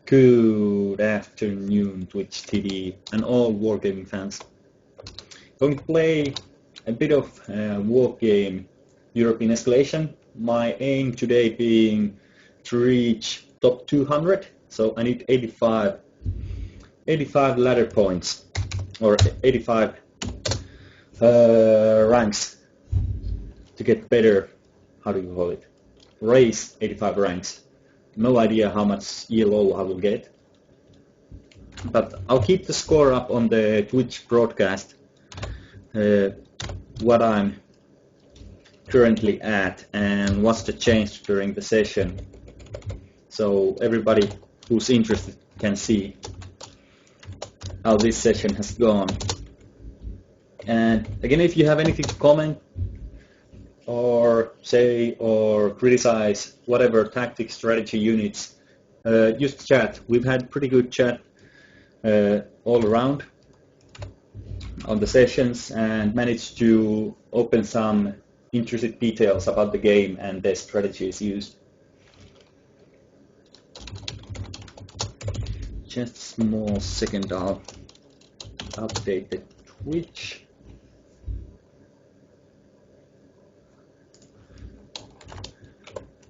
Good afternoon, Twitch TV and all wargaming fans. Going to play a bit of wargame European Escalation. My aim today being to reach top 200, so I need 85 ladder points, or 85 ranks to get better, how do you call it, raise 85 ranks. No idea how much ELO I will get, but I'll keep the score up on the Twitch broadcast, what I'm currently at and what's the change during the session, so everybody who's interested can see how this session has gone. And again, if you have anything to comment or say or criticize whatever tactic, strategy, units, just chat. We've had pretty good chat all around on the sessions and managed to open some interesting details about the game and the strategies used. Just a small second, I'll update the Twitch.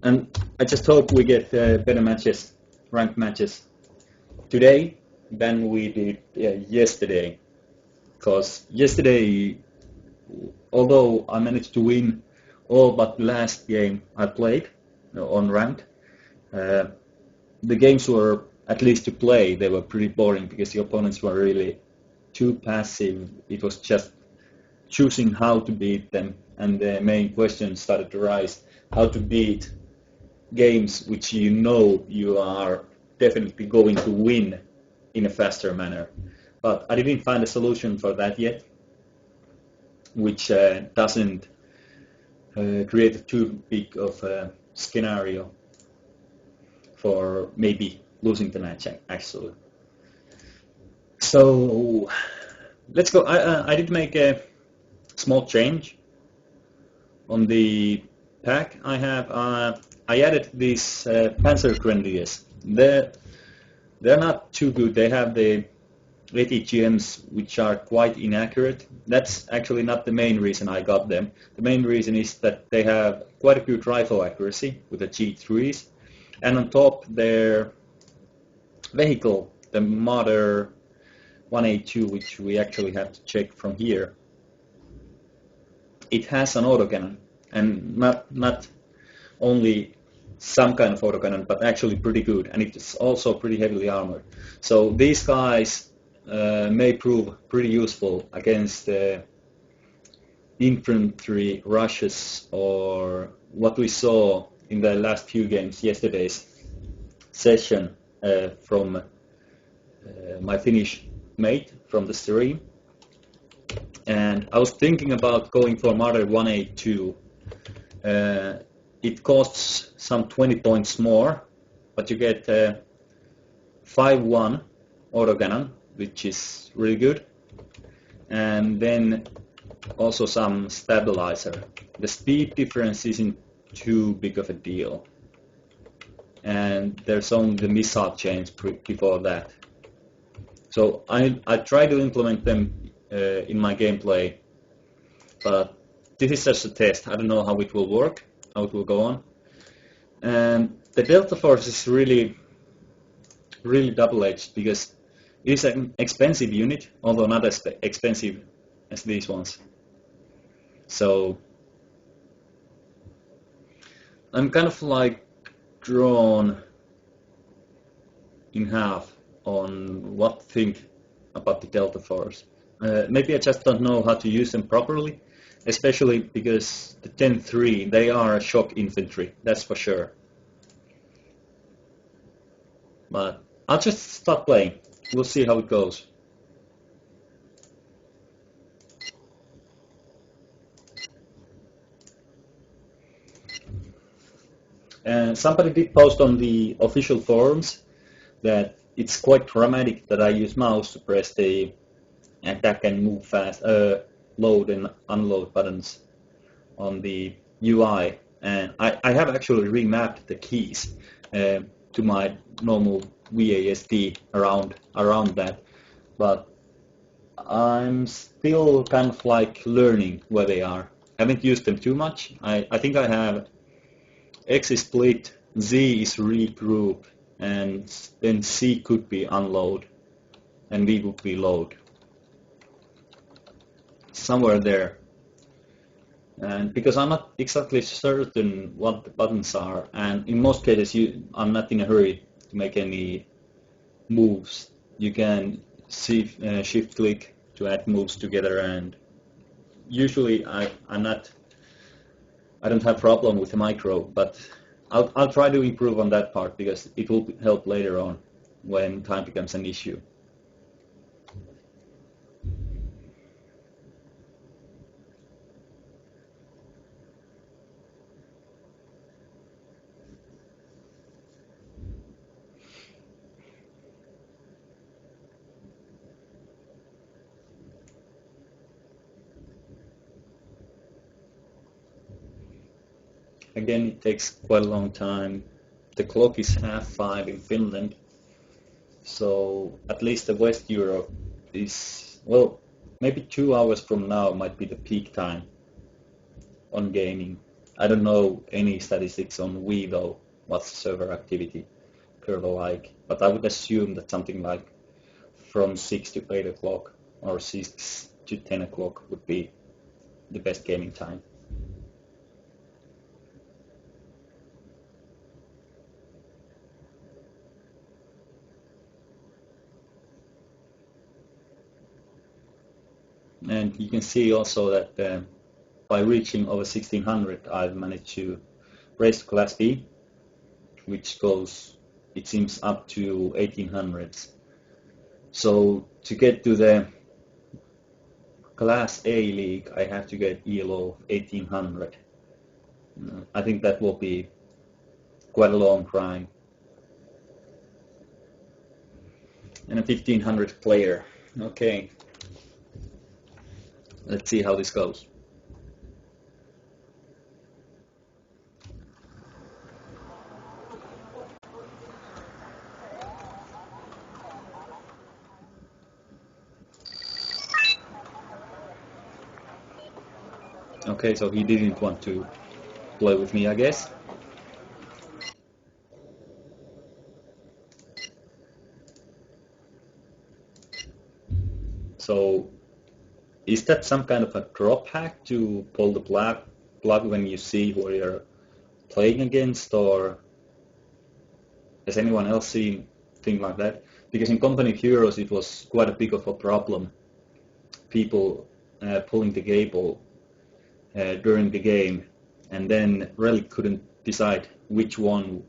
And I just hope we get better matches, ranked matches today than we did yesterday. Because yesterday, although I managed to win all but the last game I played on ranked, the games were, at least to play, they were pretty boring because the opponents were really too passive. It was just choosing how to beat them, and the main question started to rise: how to beat games which you know you are definitely going to win in a faster manner. But I didn't find a solution for that yet, which doesn't create too big of a scenario for maybe losing the match actually. So let's go. I did make a small change on the pack I have. I added these Panzer Grenadiers. They're not too good. They have the ATGMs, which are quite inaccurate. That's actually not the main reason I got them. The main reason is that they have quite a good rifle accuracy with the G3s, and on top their vehicle, the Marder 182, which we actually have to check from here, it has an autocannon, and not only some kind of autocannon, but actually pretty good, and it's also pretty heavily armored. So these guys may prove pretty useful against infantry rushes, or what we saw in the last few games, yesterday's session from my Finnish mate from the stream. And I was thinking about going for Marder 182. It costs some 20 points more, but you get 5-1 autocannon, which is really good, and then also some stabilizer. The speed difference isn't too big of a deal, and there's only the missile change before that. So I try to implement them in my gameplay, but this is just a test. I don't know how it will work, how it will go on. And the Delta Force is really double-edged, because it is an expensive unit, although not as expensive as these ones. So I'm kind of like drawn in half on what to think about the Delta Force. Maybe I just don't know how to use them properly, especially because the 10-3, they are a shock infantry, that's for sure. But I'll just start playing. We'll see how it goes. And somebody did post on the official forums that it's quite dramatic that I use mouse to press the attack and move fast, load and unload buttons on the UI, and I have actually remapped the keys to my normal VASD around that, but I'm still kind of like learning where they are. Haven't used them too much. I think I have X is split, Z is regroup, and then C could be unload, and V would be load. Somewhere there. And because I'm not exactly certain what the buttons are, and in most cases I'm not in a hurry to make any moves. You can shift click to add moves together, and usually I don't have problem with the micro, but I'll try to improve on that part because it will help later on when time becomes an issue. Again, it takes quite a long time. The clock is 5:30 in Finland, so at least the West Europe is, well, maybe 2 hours from now might be the peak time on gaming. I don't know any statistics on Wii though, what's the server activity curve like, but I would assume that something like from 6 to 8 o'clock or 6 to 10 o'clock would be the best gaming time. And you can see also that by reaching over 1600, I've managed to raise to Class B, which goes, it seems, up to 1800s. So to get to the Class A league, I have to get ELO 1800. I think that will be quite a long climb. And a 1500 player. Okay. Let's see how this goes. Okay, so he didn't want to play with me, I guess. So is that some kind of a drop hack to pull the plug when you see who you're playing against, or has anyone else seen things like that? Because in Company of Heroes it was quite a big of a problem. People pulling the cable during the game, and then really couldn't decide which one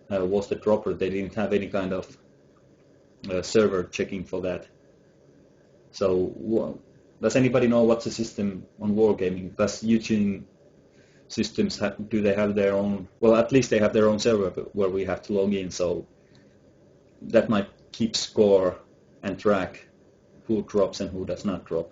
was the dropper. They didn't have any kind of server checking for that. So does anybody know what's the system on Wargaming? Does Eugene systems do they have their own? Well, at least they have their own server where we have to log in, so that might keep score and track who drops and who does not drop.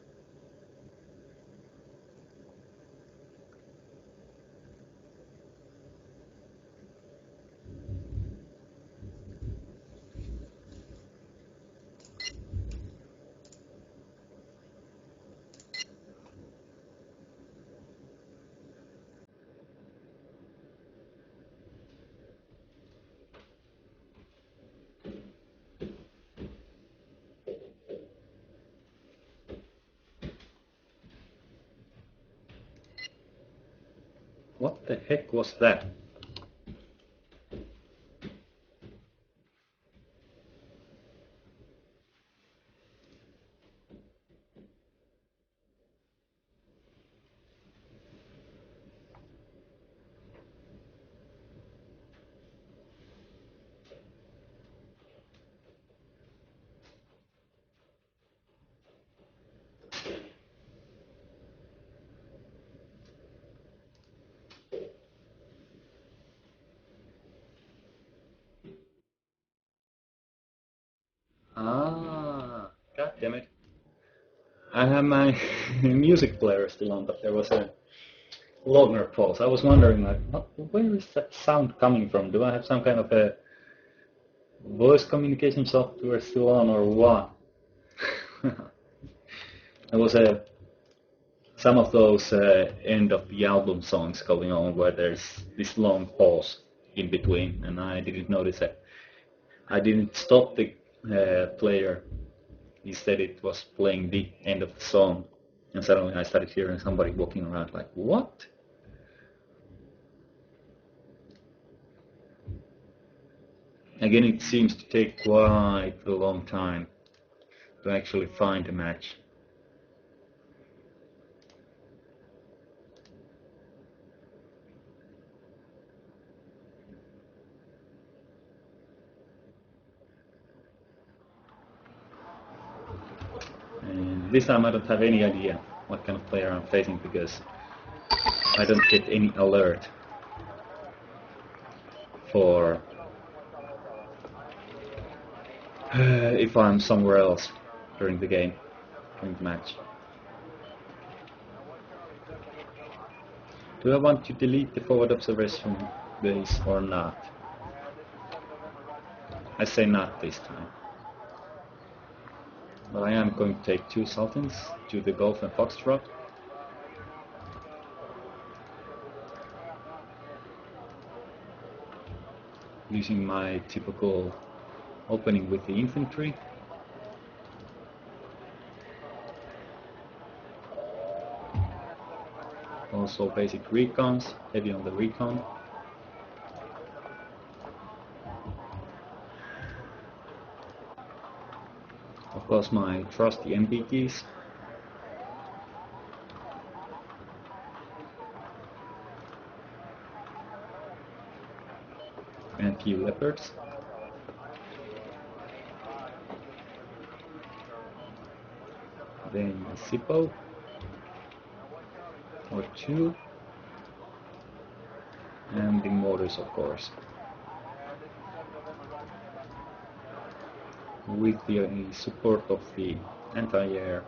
What the heck was that? Ah, god damn it. I have my music player still on, but there was a longer pause. I was wondering, like, where is that sound coming from? Do I have some kind of a Voice communication software still on or what? There was some of those end of the album songs going on where there's this long pause in between, and I didn't notice it. I didn't stop the player. Instead, it was playing the end of the song, and suddenly I started hearing somebody walking around like, what? Again, it seems to take quite a long time to actually find a match. And this time I don't have any idea what kind of player I'm facing because I don't get any alert for if I'm somewhere else during the game, during the match. Do I want to delete the forward observation base or not? I say not this time. But I am going to take 2 Sultans to the Golf and Foxtrot. Using my typical opening with the infantry. Also basic recons, heavy on the recon. Of course my trusty MBTs. And a few leopards. Then a Zippo or 2, and the mortars of course, with the support of the anti-air.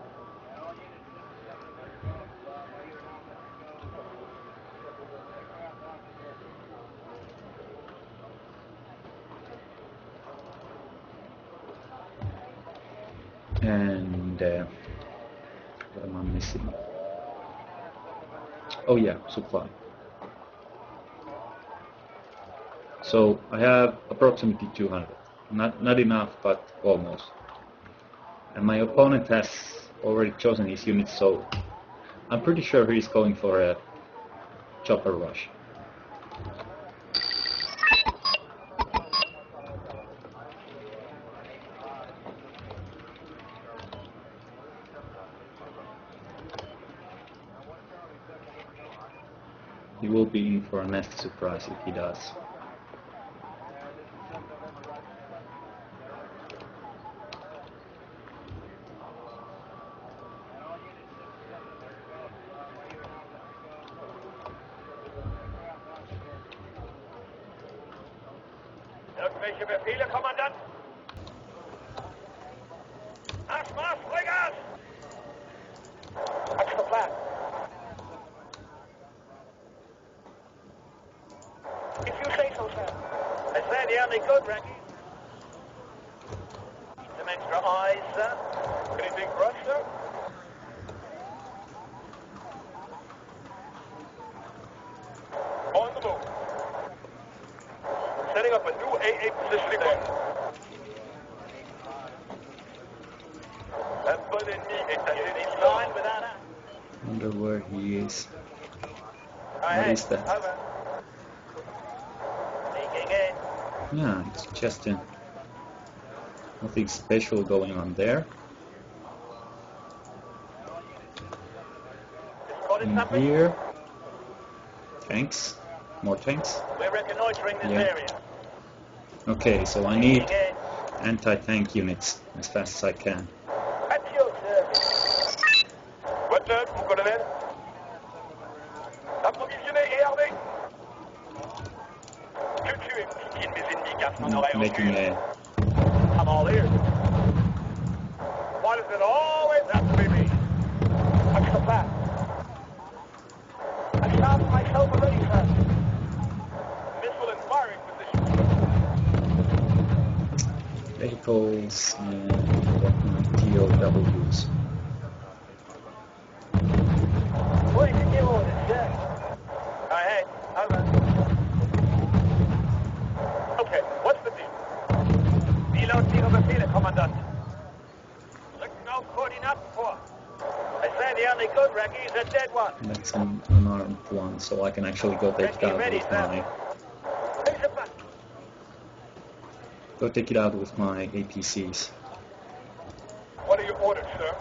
And what am I missing? Oh yeah, supply. So I have approximately 200. Not enough, but almost. And my opponent has already chosen his units, so I'm pretty sure he's going for a chopper rush. He will be in for a nasty surprise if he does. Irgendwelche Befehle, Kommandant? Marsch, Marsch, Vollgas! What's the plan? If you say so, sir. I say the only good, Ranky. Need some extra eyes, sir. Anything for us, sir? On the move. Setting up a new AA position there. Un bon ennemi est à line without us. Wonder where he is. What is that? Over. Sneaking in. Yeah, it's just nothing special going on there. Spotted In something? here, tanks, more tanks. We're reconnoitering this Yeah. area. Okay, so I need Sneaking in. anti-tank units as fast as I can. At your service. What's up, mon colonel? Approvisionné et armé. Que tu es petit de mes ennemis, garde mon oreille Making obscure. a I'm all ears. Why does it always have to be me? What's the plan? I found myself already, sir. Missile and firing position. vehicles and what my TOWs. Waiting your orders, sir. Aye, over. Okay, what's the deal? Piloten Ihre Befehle, Kommandant. Rücken auf Koordinaten vor. I say the only good wrecky is a dead one. That's an unarmed one, so I can actually go take it out with my APCs. What are your orders, sir?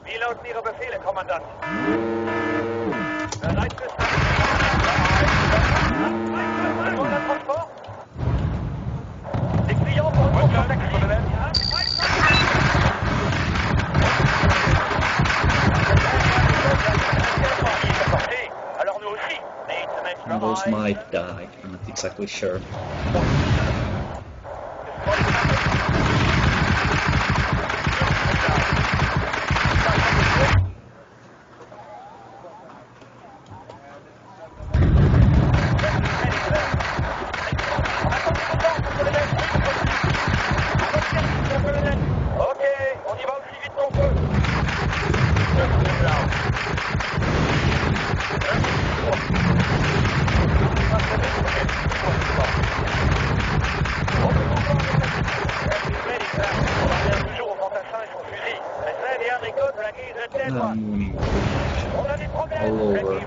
Piloten Ihre Befehle, Kommandant. Bereit fürs Transport? Les clients vont alors nous aussi. And those might die, I'm not exactly sure. All over.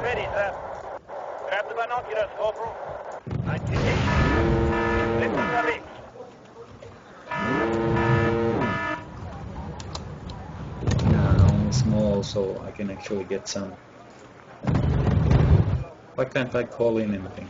Grab the binoculars, Corporal. Now I'm small, so I can actually get some. Why can't I call in anything?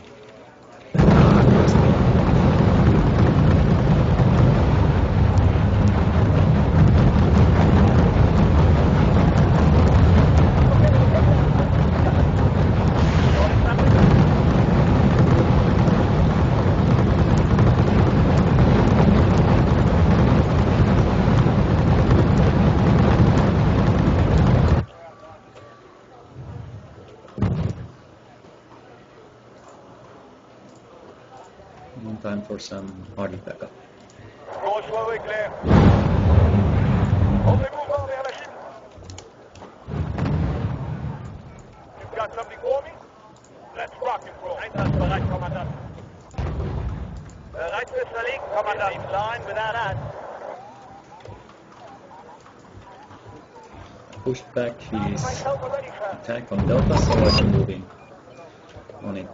Time for some hardy backup. Bonsoir, éclair. On est mouvant vers la Chine. You've got something for me? Let's rock and roll. Bereit, Kommandant. Bereit fürs Verlegen, Kommandant. In line without us. Pushed back his attack on Delta, so I can move in on it.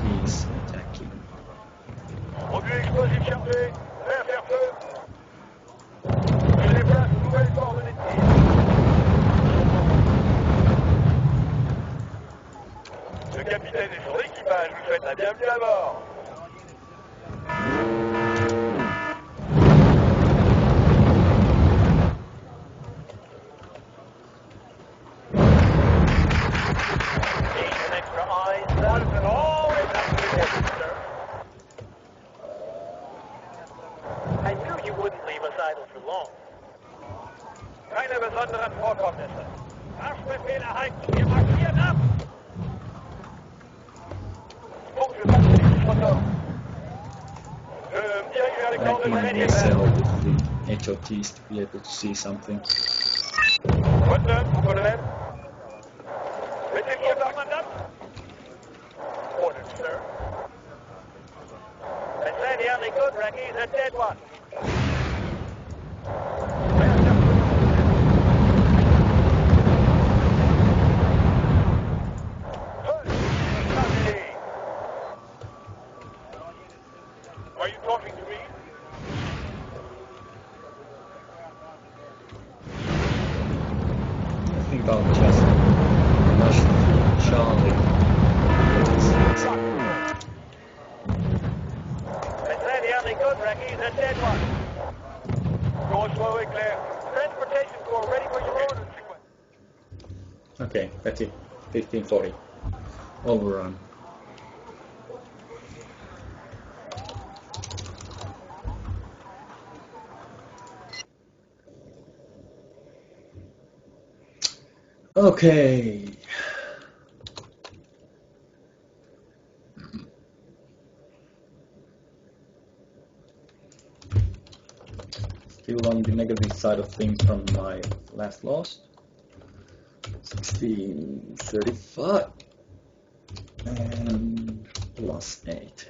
He's attacking. Produit explosif chargé. Prêt à faire feu. Je déplace une nouvelle coordonnée de tir. Le capitaine et son équipage vous souhaitent la bienvenue à bord. Keine besonderen Vorkommnisse. Marschbefehl erhalten. Wir marschieren ab. Punkt für Punkt, Foto. Direkt vers les I coordonnées can médiévales. sell with the HOTs to be able to see something. Bonne note, mon colonel. Mettez-vous au commandant. Ordered, sir. They say the only good wrecky is a dead one. Are you talking to me? I think I'll just rush Charlie. They say the only good wrecky is a dead one. Go slow, éclair. Transportation Corps ready for your orders. Okay, that's it. 1540. Overrun. Okay. still on the negative side of things from my last loss. 1635 and +8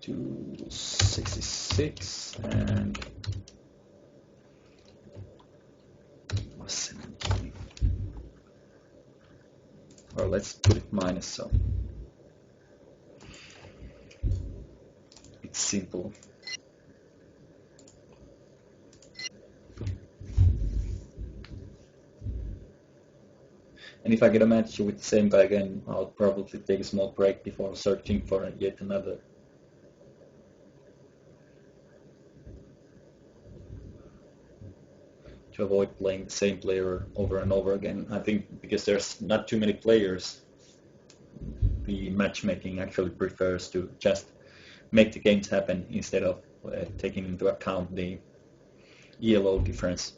to 66 and +17. Or let's put it minus, so it's simple. And if I get a match with the same guy again, I'll probably take a small break before searching for yet another. To avoid playing the same player over and over again. I think because there's not too many players, the matchmaking actually prefers to just make the games happen instead of taking into account the ELO difference.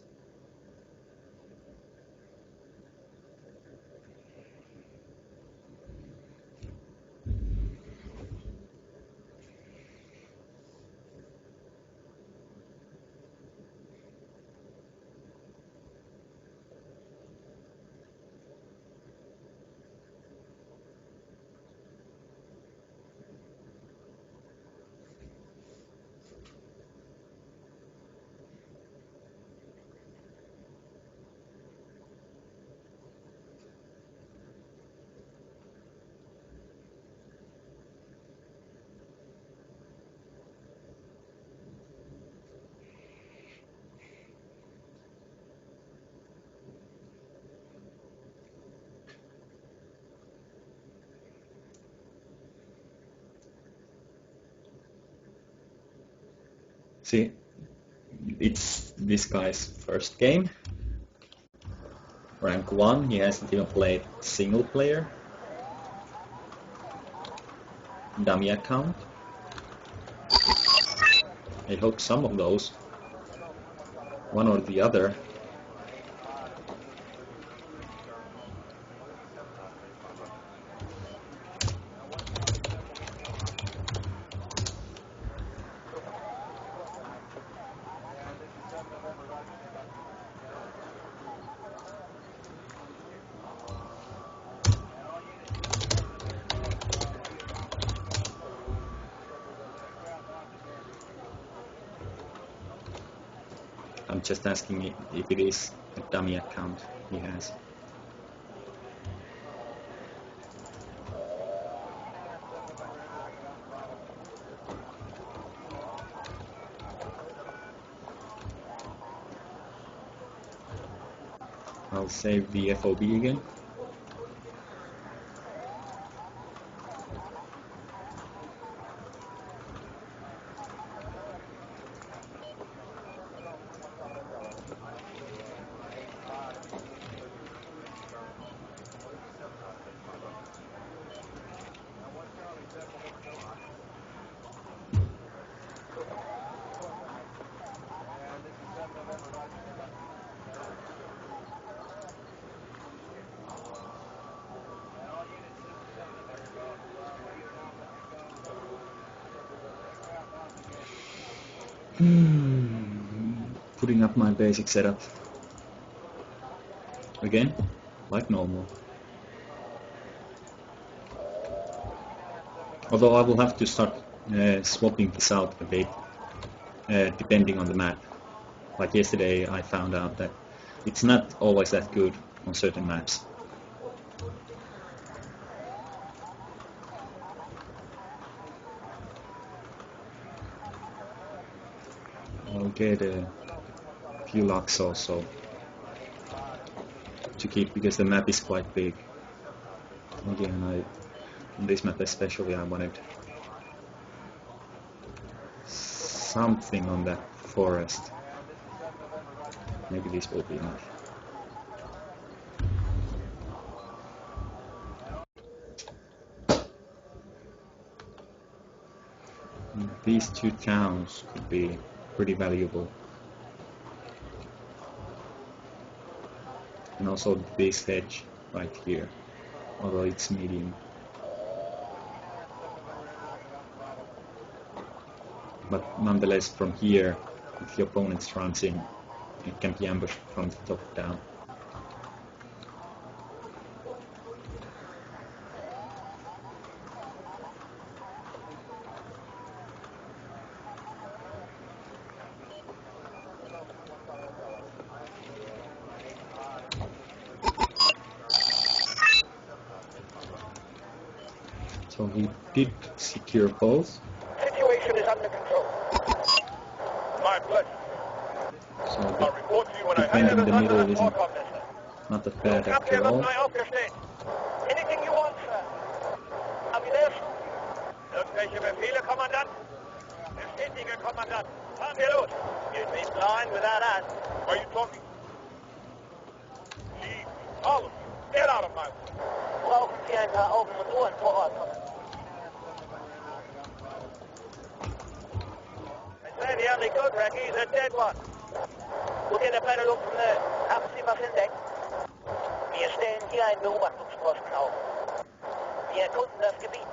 See, it's this guy's first game. Rank 1, he hasn't even played single player. Dummy account. I hope some of those, one or the other. I'm just asking if it is a dummy account he has. I'll save the FOB again. Putting up my basic setup again, like normal. Although I will have to start swapping this out a bit, depending on the map. Like yesterday, I found out that it's not always that good on certain maps. I'll get a few locks also to keep, because the map is quite big. Again, on this map especially, I wanted something on that forest. Maybe this will be enough. These two towns could be pretty valuable. And also this hedge right here, although it's medium. but nonetheless from here, if the opponent runs in, it can be ambushed from the top down. So he did secure both. Situation is under control. My pleasure. So I'll report to you when the I defend in the middle talk isn't on this. not that bad after all. Anything you want, sir. I'll be there soon. Irgendwelche Befehle, Kommandant? Bestätige, Kommandant. Fahren wir los. You'd be blind without us. Are you talking? Leave. All of you. Get out of my way. Brauchen Sie ein paar Augen und Ohren vor Ort, Kommandant. I say the only good Recce is a dead one. We'll get a better look from there. Haben Sie was entdeckt? Wir stellen hier einen Beobachtungsposten auf. Wir erkunden das Gebiet.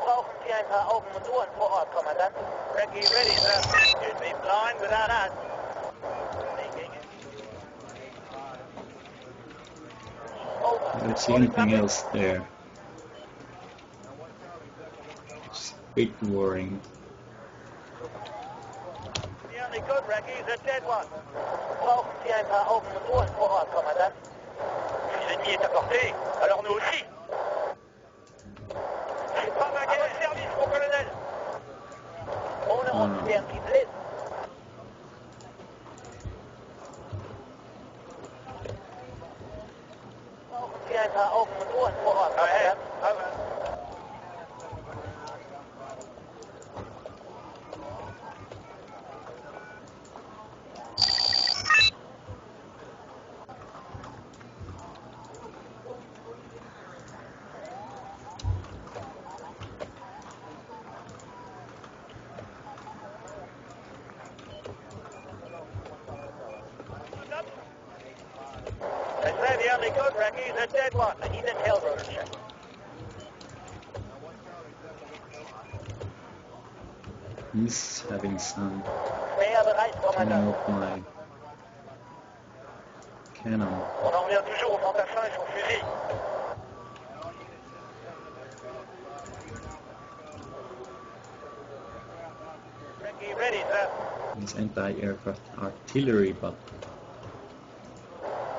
Brauchen Sie ein paar Augen und Ohren vor Ort, Kommandant? Recce ready, sir. You'd be blind without us. I don't see anything else there. It's a bit worrying. The only good Recce is a dead one. Brauchen Sie ein paar Augen und Ohren vor Ort, Kommandant? Si l'ennemi est à portée, alors nous aussi. C'est pas ma guerre. À votre service, mon colonel. Ohne uns wären Sie blind. Brauchen Sie ein paar Augen und Ohren vor Ort, Kommandant? They say the only good Recce is a dead one. I need a tail rotor check. He's having some Stay bereit, turning Kommandant. off my cannon. On en revient toujours au fantassin et son fusil. Recce ready, sir. His anti-aircraft artillery, but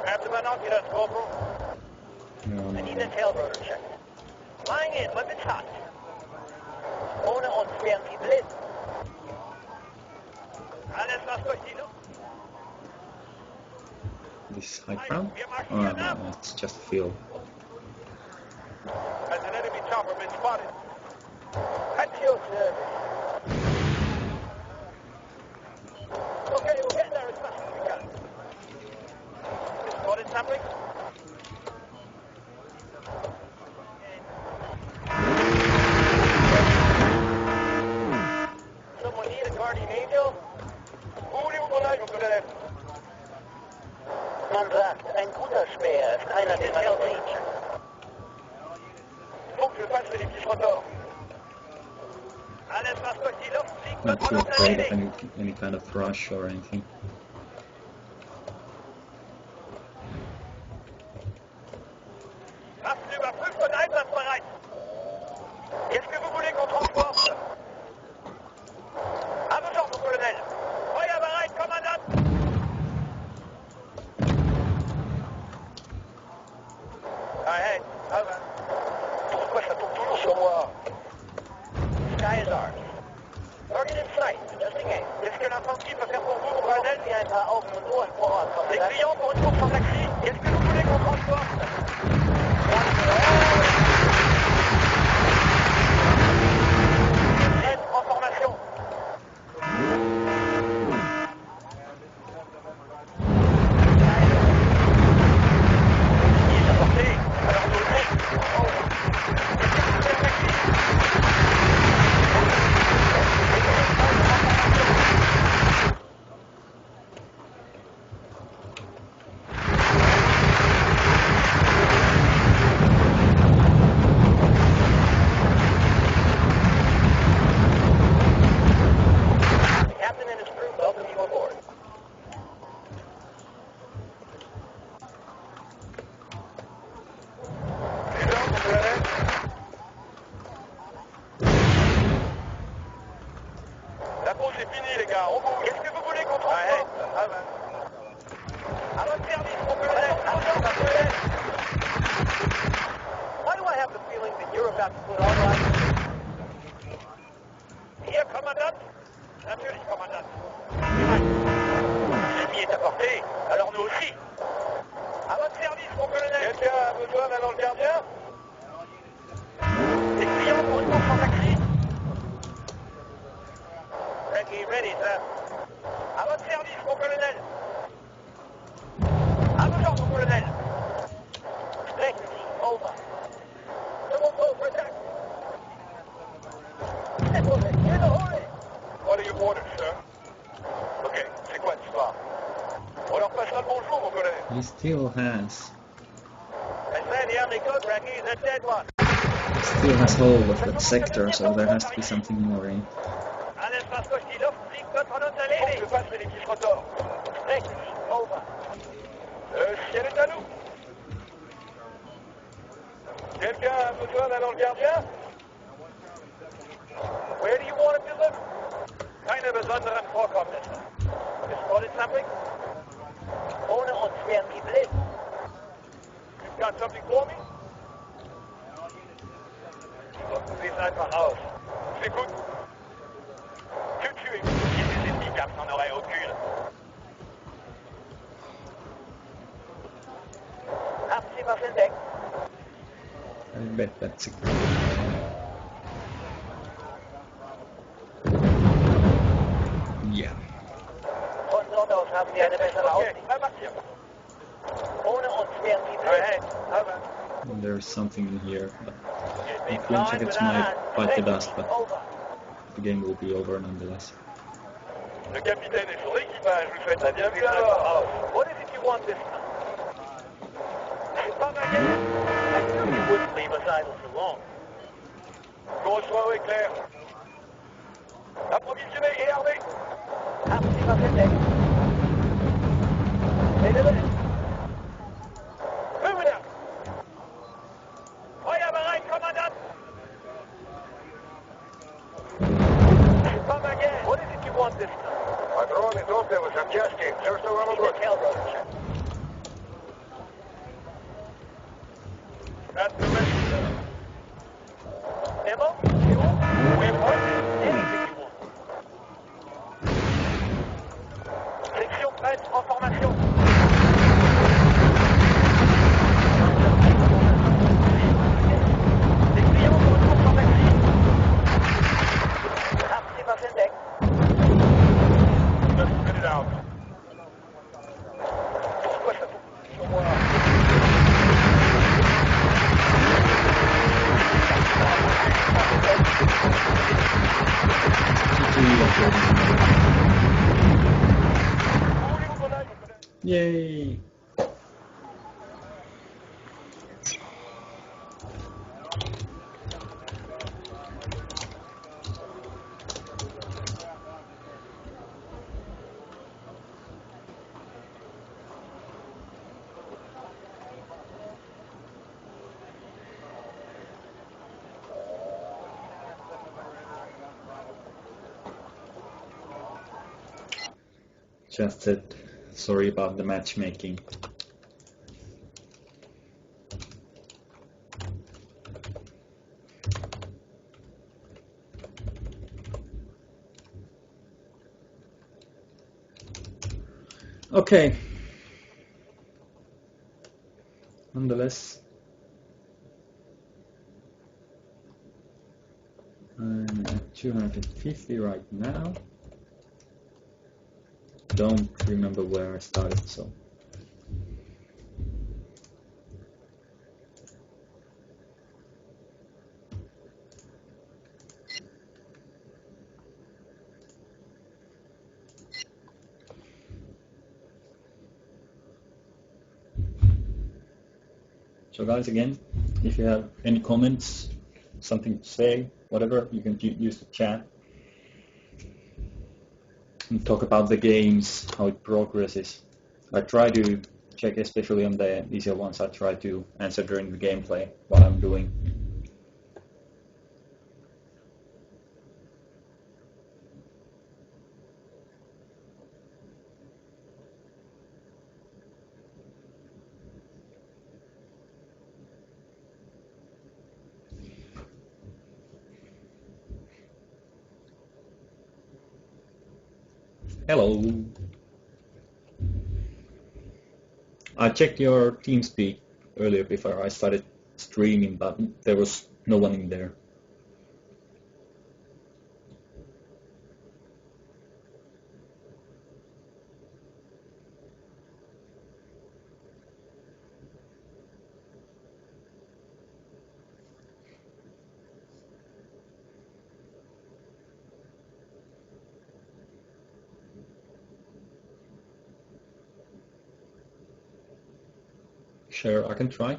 Grab the binoculars, Corporal. no, I need a tail rotor check. Flying in, weapons hot. Ohne uns wären Sie blind. Alles, was durch die Luft. this high ground? Oh no, it's just field. Has an enemy chopper been spotted? At your service. Okay, we'll get there as fast as we can. Spotted something? Someone need a guardian angel? Wo voulez-vous qu'on aille, mon colonel? Man sagt, ein guter Speer ist einer, den man sieht. Faut que je fasse les petits rotors. Alles, was durch die Luft fliegt, Not wird too von uns afraid of erledigt. any kind of rush or anything. Waffen überprüft und einsatzbereit. Qu'est-ce que vous voulez qu'on transporte? À vos ordres, colonel. Feuerbereit, Kommandant. Ahead, over. Pourquoi ça tombe toujours sur moi? Sky is ours. Target in sight, adjusting aim. Qu'est-ce que l'infanterie peut faire pour vous, mon colonel? Il y a un pas Augen und Ohren vor Ort, Kommandant. Les clients pour une course en taxi. Qu'est-ce que vous voulez qu'on transporte? En formation. Il est à portée. Alors nous toi maintenant le gardien. Les clients pour une course en taxi. Ready, ready, sir. À votre service, mon colonel. À vos ordres, mon colonel. Taxi, over. Second call for attack. In a hurry. What are your orders, sir? Ok, c'est quoi l'histoire? On leur passera le bonjour, mon colonel. He still has hold of that sector, so there has to be something more in. Un espace Kostilov, flic contre notre allée. Je passe les petits rotors. Taxi, over. Le ciel est à nous. Quelqu'un a besoin d'un autre gardien? Where do you want it delivered? Keine besonderen Vorkommnisse. You spotted something? Ohne uns wären die blind. You've got something for me? Locken Sie es einfach aus. J'écoute. Que tuez-vous si les ennemis captent en oreille aucune? Haben Sie was entdeckt? I bet that's it. Yeah. Von dort aus haben wir eine bessere Aussicht. Ohne uns wären die blind. There's something in here, but the clean jackets might bite the dust, but the game will be over nonetheless. Le capitaine est sur l'équipage, vous faites la bienvenue alors. What is it you want this time? C'est pas ma guerre. I knew you wouldn't leave us idle for long. Qu'on soit au éclair. Approvisionné et armé. Haben Sie was entdeckt? Move it up. Feuerbereit, Kommandant. C'est pas ma guerre. What is it you want this time? Патроны топливо, запчасти, все, что вам угодно. That's the rest, sir. Ammo? Fuel? Weapons? Anything you want. Section prête, en formation. Les clients sont retour en taxi. Haben Sie was entdeckt? Let's spit it out. Pourquoi ça fout sur moi? Yay! Just said sorry about the matchmaking. Okay. Nonetheless, I'm at 250 right now. Don't remember where I started, so guys, again, if you have any comments, something to say, whatever, you can use the chat and talk about the games, how it progresses. I try to check, especially on the easier ones, I try to answer during the gameplay what I'm doing. Hello. I checked your TeamSpeak earlier before I started streaming, but there was no one in there. Sure, I can try.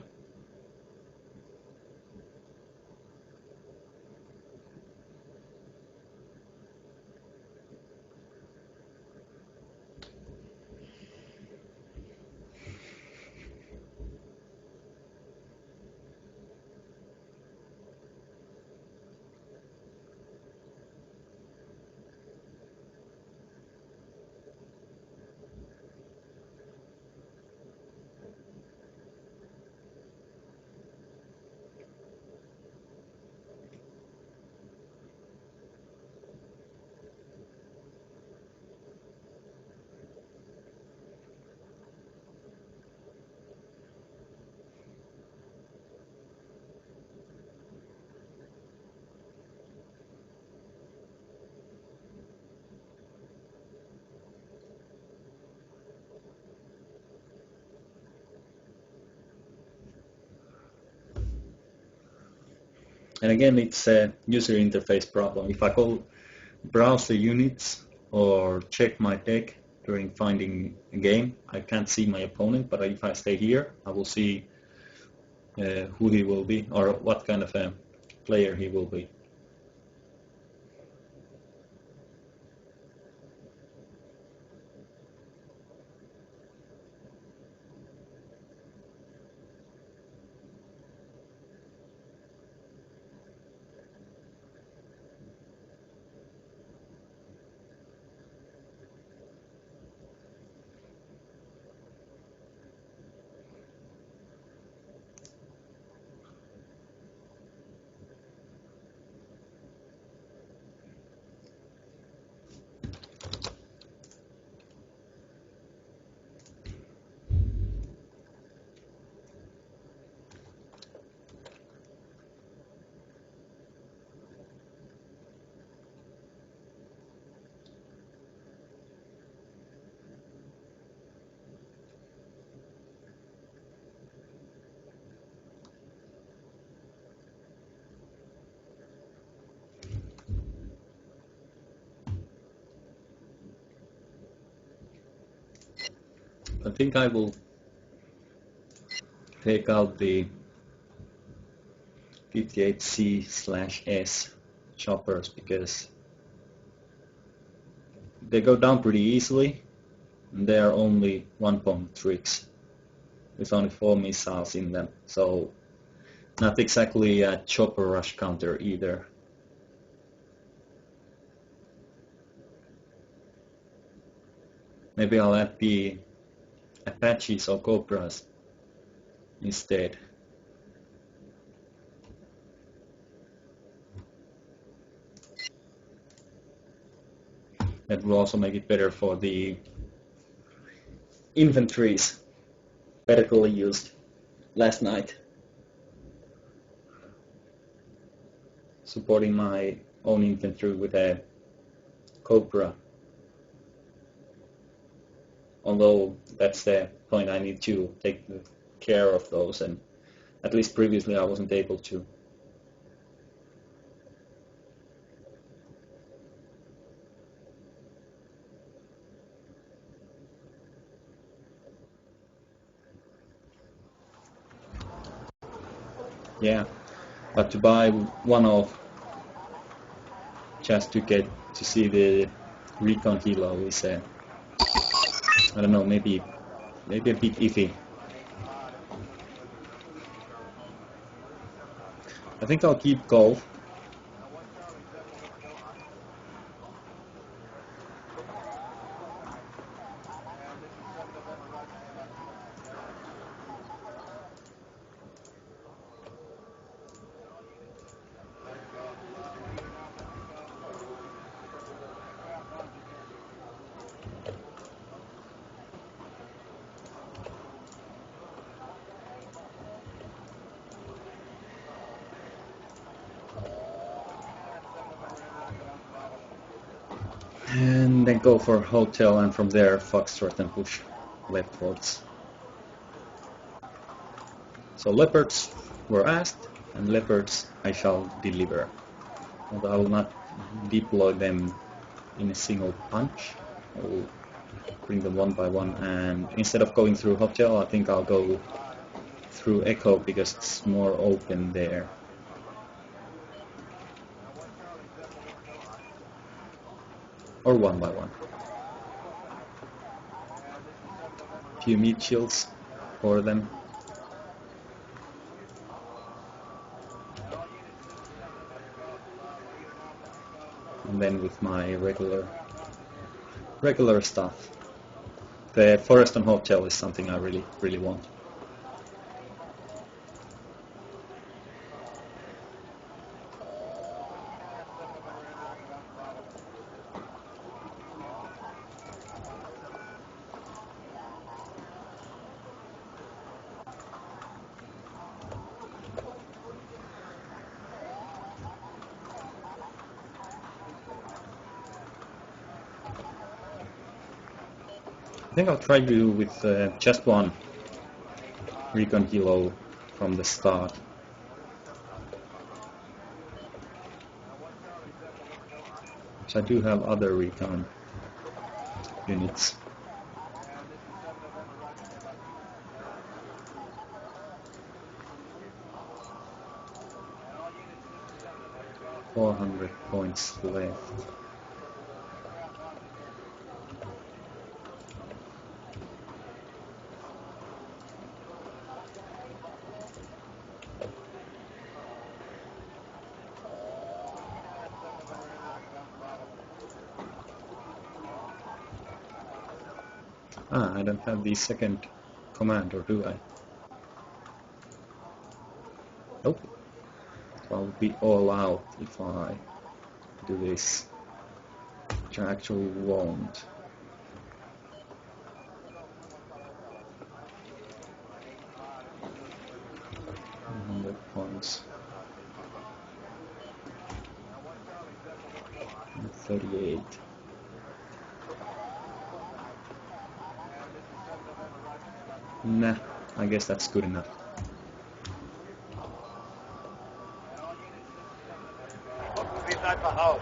And again, it's a user interface problem. If I go browse the units or check my deck during finding a game, I can't see my opponent, but if I stay here, I will see who he will be or what kind of a player he will be. I think I will take out the 58C/S choppers because they go down pretty easily and they are only 1-point tricks with only 4 missiles in them, so not exactly a chopper rush counter either. Maybe I'll add the Apaches or Cobras instead. That will also make it better for the infantries, particularly used last night, supporting my own infantry with a Cobra. Although that's the point, I need to take care of those, and at least previously I wasn't able to. Yeah, but to buy one off just to get to see the recon helo is I don't know, maybe a bit iffy. I think I'll keep golf. and then go for a hotel, and from there foxtrot and push leftwards. So leopards were asked, and leopards I shall deliver. Although I will not deploy them in a single punch. I will bring them one by one, and instead of going through hotel, I think I'll go through echo because it's more open there. Or one by one. Few meat shields for them. And then with my regular stuff. The forest and hotel is something I really want. I think I'll try to do with just one recon kilo from the start. So I do have other recon units. $400 points left. I don't have the second command, or do I? Nope. So I'll be all out if I do this, which I actually won't. Points. 38. Nah, I guess that's good enough. Sie es einfach auf.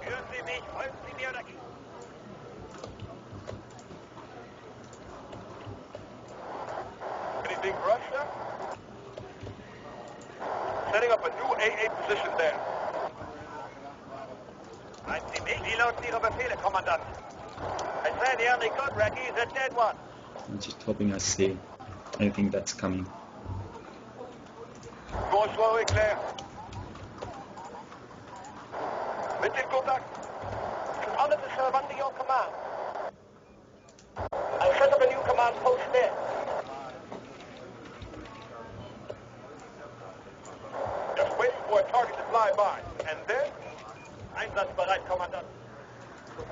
Hören Sie mich, folgen Sie mir oder... Anything for us, sir? Setting up a new AA position there. Meinen Sie mich? Wie lauten Ihre Befehle, Kommandant? I said the only good Recce is a dead one. I'm just hoping I see anything that's coming. Go slowly, Claire. Mit in Kontakt. Alle to serve under your command. I'll set up a new command post there. Just waiting for a target to fly by. And then, Einsatzbereit, Kommandant.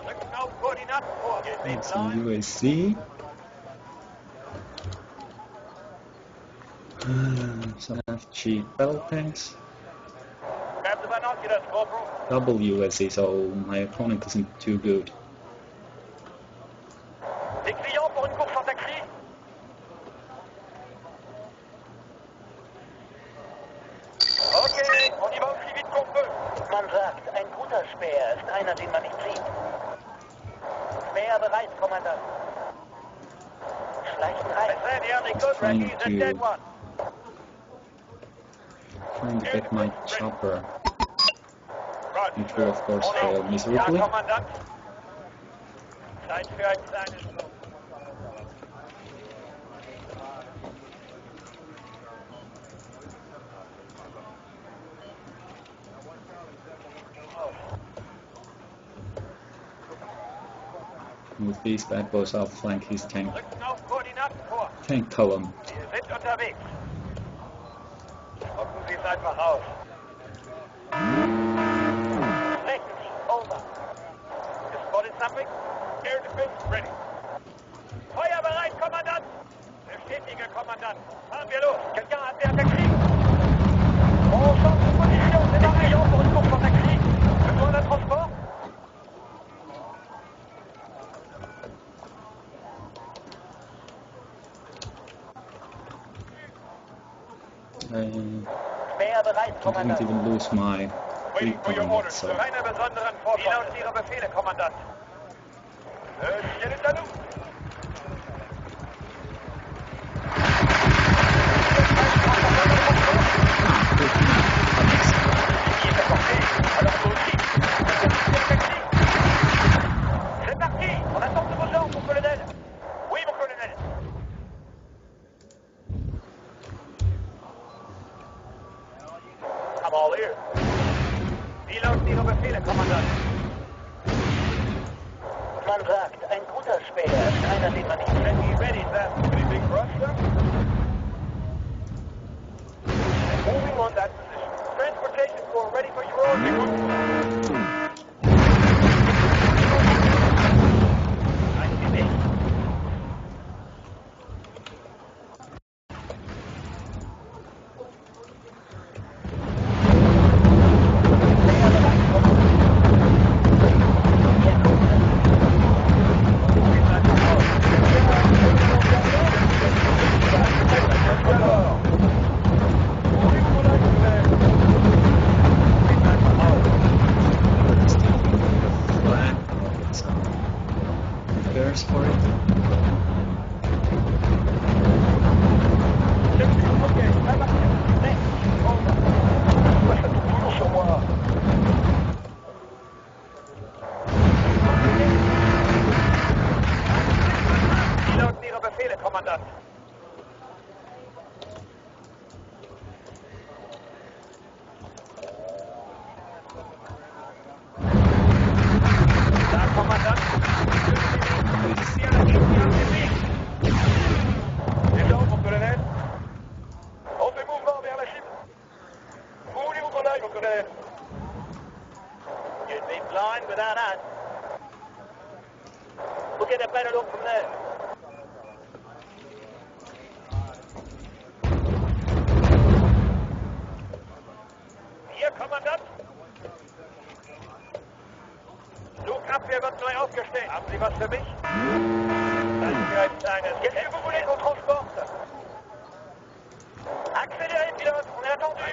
Looking out good enough for you. Some UAC. Some FG battle tanks. Grab the binoculars, Corporal. Double UAC, so my opponent isn't too good. Des clients pour une course en taxi. Okay, on y va aussi vite qu'on peut. Man sagt, ein guter Späher ist einer, den man nicht sieht. Späher bereit, Kommandant. Schleichen rein. I said the only good Recce is a dead one. Trying to get my chopper, which will of course fail miserably. Zeit für ein kleines Lob. With these bad boys, I'll flank his tank column. Wir sind unterwegs. Gucken Sie es einfach aus. Sprechen Sie, over. You spotted something? Air defense ready. Feuer bereit, Kommandant! Bestätige, Kommandant. Fahren wir los. Quelqu'un a fait un taxi? On change de position. C'est un rayon pour une course en taxi. Besoin d'un transport? I Mehr bereit, didn't Kommandant. even lose my Waiting for your recon, orders, so sir. Keine besonderen Vorkommnisse. Wie lauten Ihre Befehle, Kommandant? Ciel est à nous. C'est parti. On attend de vos ordres, mon colonel. Oui, mon colonel. I'm all ears. Wie lauten Ihre Befehle, Kommandant? Man sagt, ein guter Späher ist einer, den man nicht Ready, ready, sir. Anything for us, sir? Moving on that position. Transportation corps ready for your orders. flag or some repairs for it. Toujours sur moi. Wie lauten Ihre Befehle, Kommandant? Ja, Kommandant. Les ordres, mon colonel. On fait mouvement vers la cible. Où voulez-vous qu'on aille, mon colonel? You'd be blind without us. We'll get a better look from there. Hier, Kommandant. Flugabwehr wird neu aufgestellt. Haben Sie was für mich? Qu'est-ce que vous voulez qu'on transporte? Accélérez, pilote, on est attendu.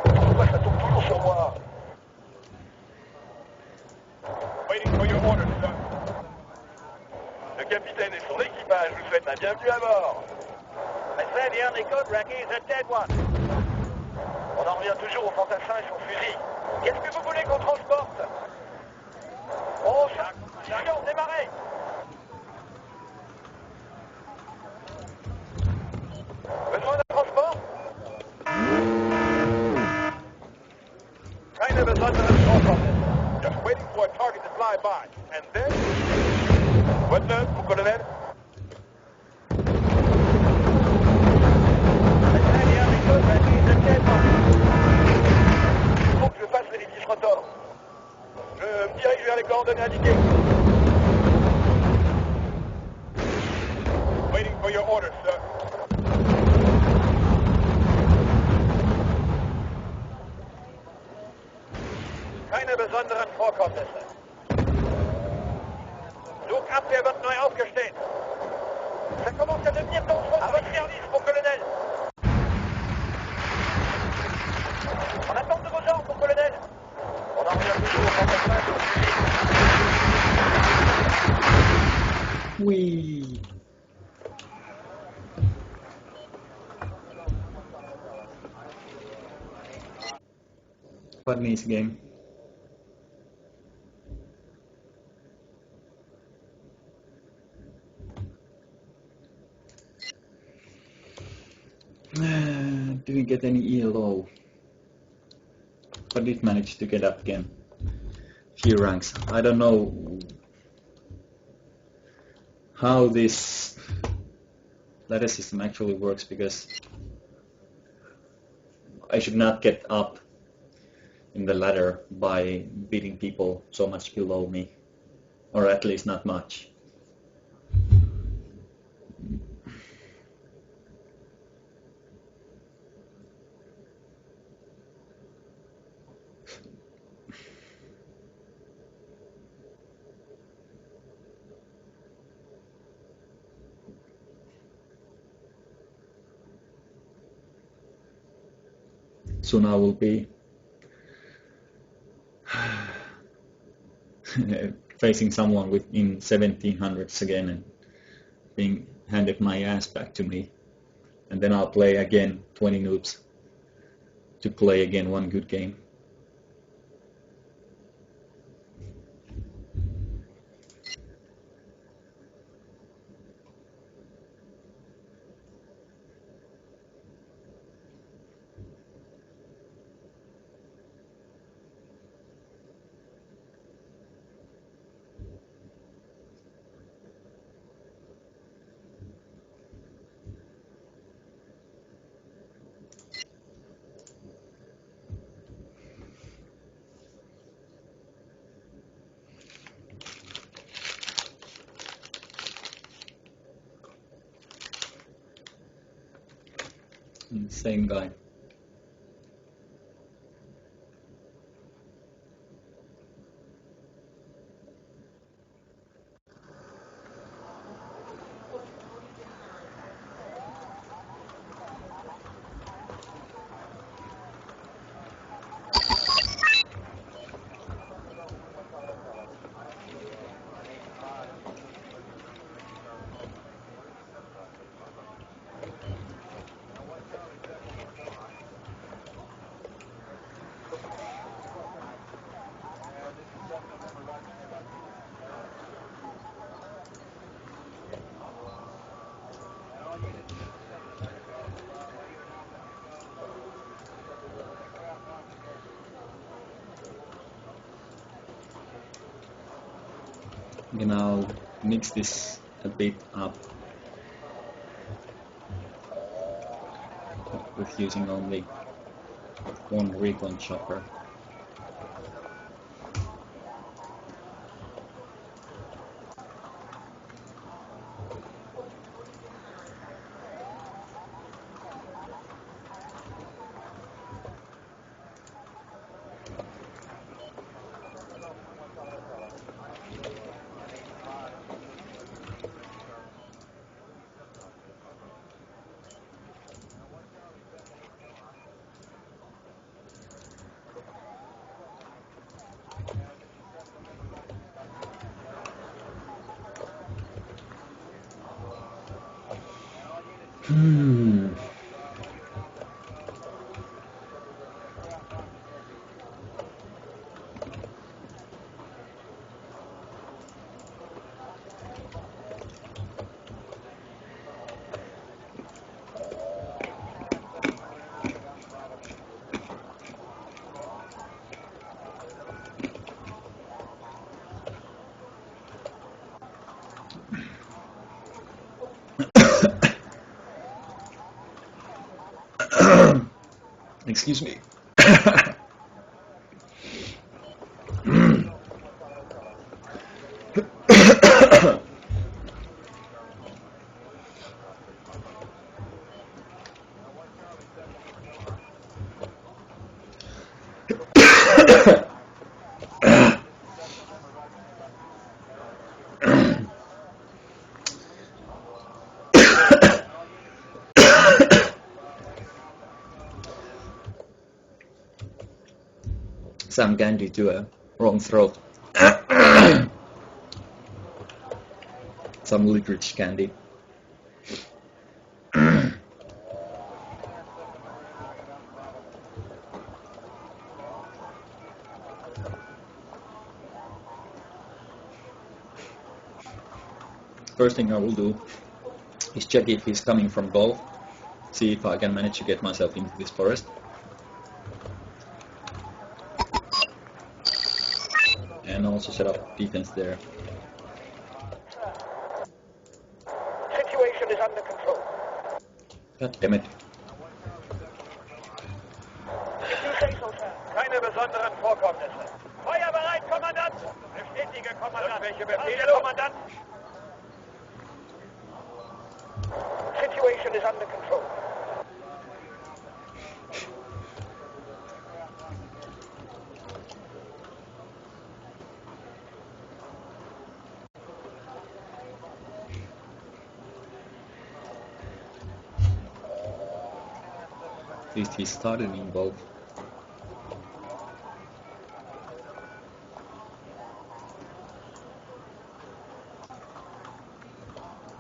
Pourquoi ça tombe toujours sur moi? Waiting for your orders, sir. Le capitaine et son équipage vous souhaitent la bienvenue à bord. I said the only good wrecky is a dead one. On en revient toujours au fantassin et son fusil. Qu'est-ce que vous voulez qu'on transporte? Oh, ça, démarrez. Besoin d'un transport? Keine besonderen Vorkommnisse. Just waiting for a target to fly by. And then... What neuf, mon colonel? I said the only good wrecky is a dead one. Il faut que je fasse l'édifice rotor. Je me dirige vers les coordonnées indiquées. Waiting for your orders, sir. Keine besonderen Vorkommnisse. Flugabwehr wird neu aufgestellt. Ça commence à devenir dangereux. À votre service, mon colonel. On attend de vos ordres, mon colonel. On en revient toujours au fantassin et son fusil. Whee! What needs game? Didn't get any ELO, but did manage to get up again. Few ranks. I don't know how this ladder system actually works, because I should not get up in the ladder by beating people so much below me, or at least not much. soon I will be facing someone in 1700s again and being handed my ass back to me. And then I'll play again 20 noobs to play again one good game. Same guy. You know, mix this a bit up with using only one recon chopper. Excuse me. Some candy to a wrong throat. Some licorice candy. First thing I will do is check if he's coming from golf, see if I can manage to get myself into this forest. And also set up defense there. Situation is under control. God damn it. If you say so, sir. Keine besonderen Vorkommnisse. Feuer bereit, Kommandant! Bestätige, Kommandant. Welche Befehle, Kommandant? Situation is under control. At least he started in golf.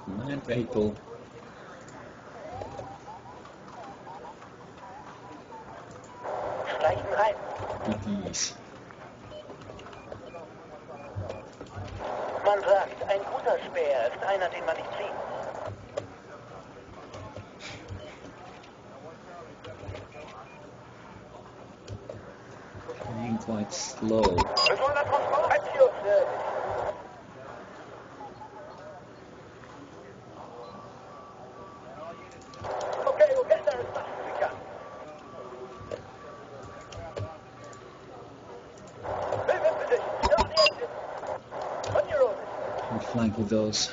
Command vehicle. Steigen rein. EVs. Man sagt, ein guter Späher ist einer, den man nicht sieht. Being quite slow. Besoin d'un transport? Action service. Okay, we'll get there as fast as we can. Move in position. Start the engine. On your orders. Can flank with those.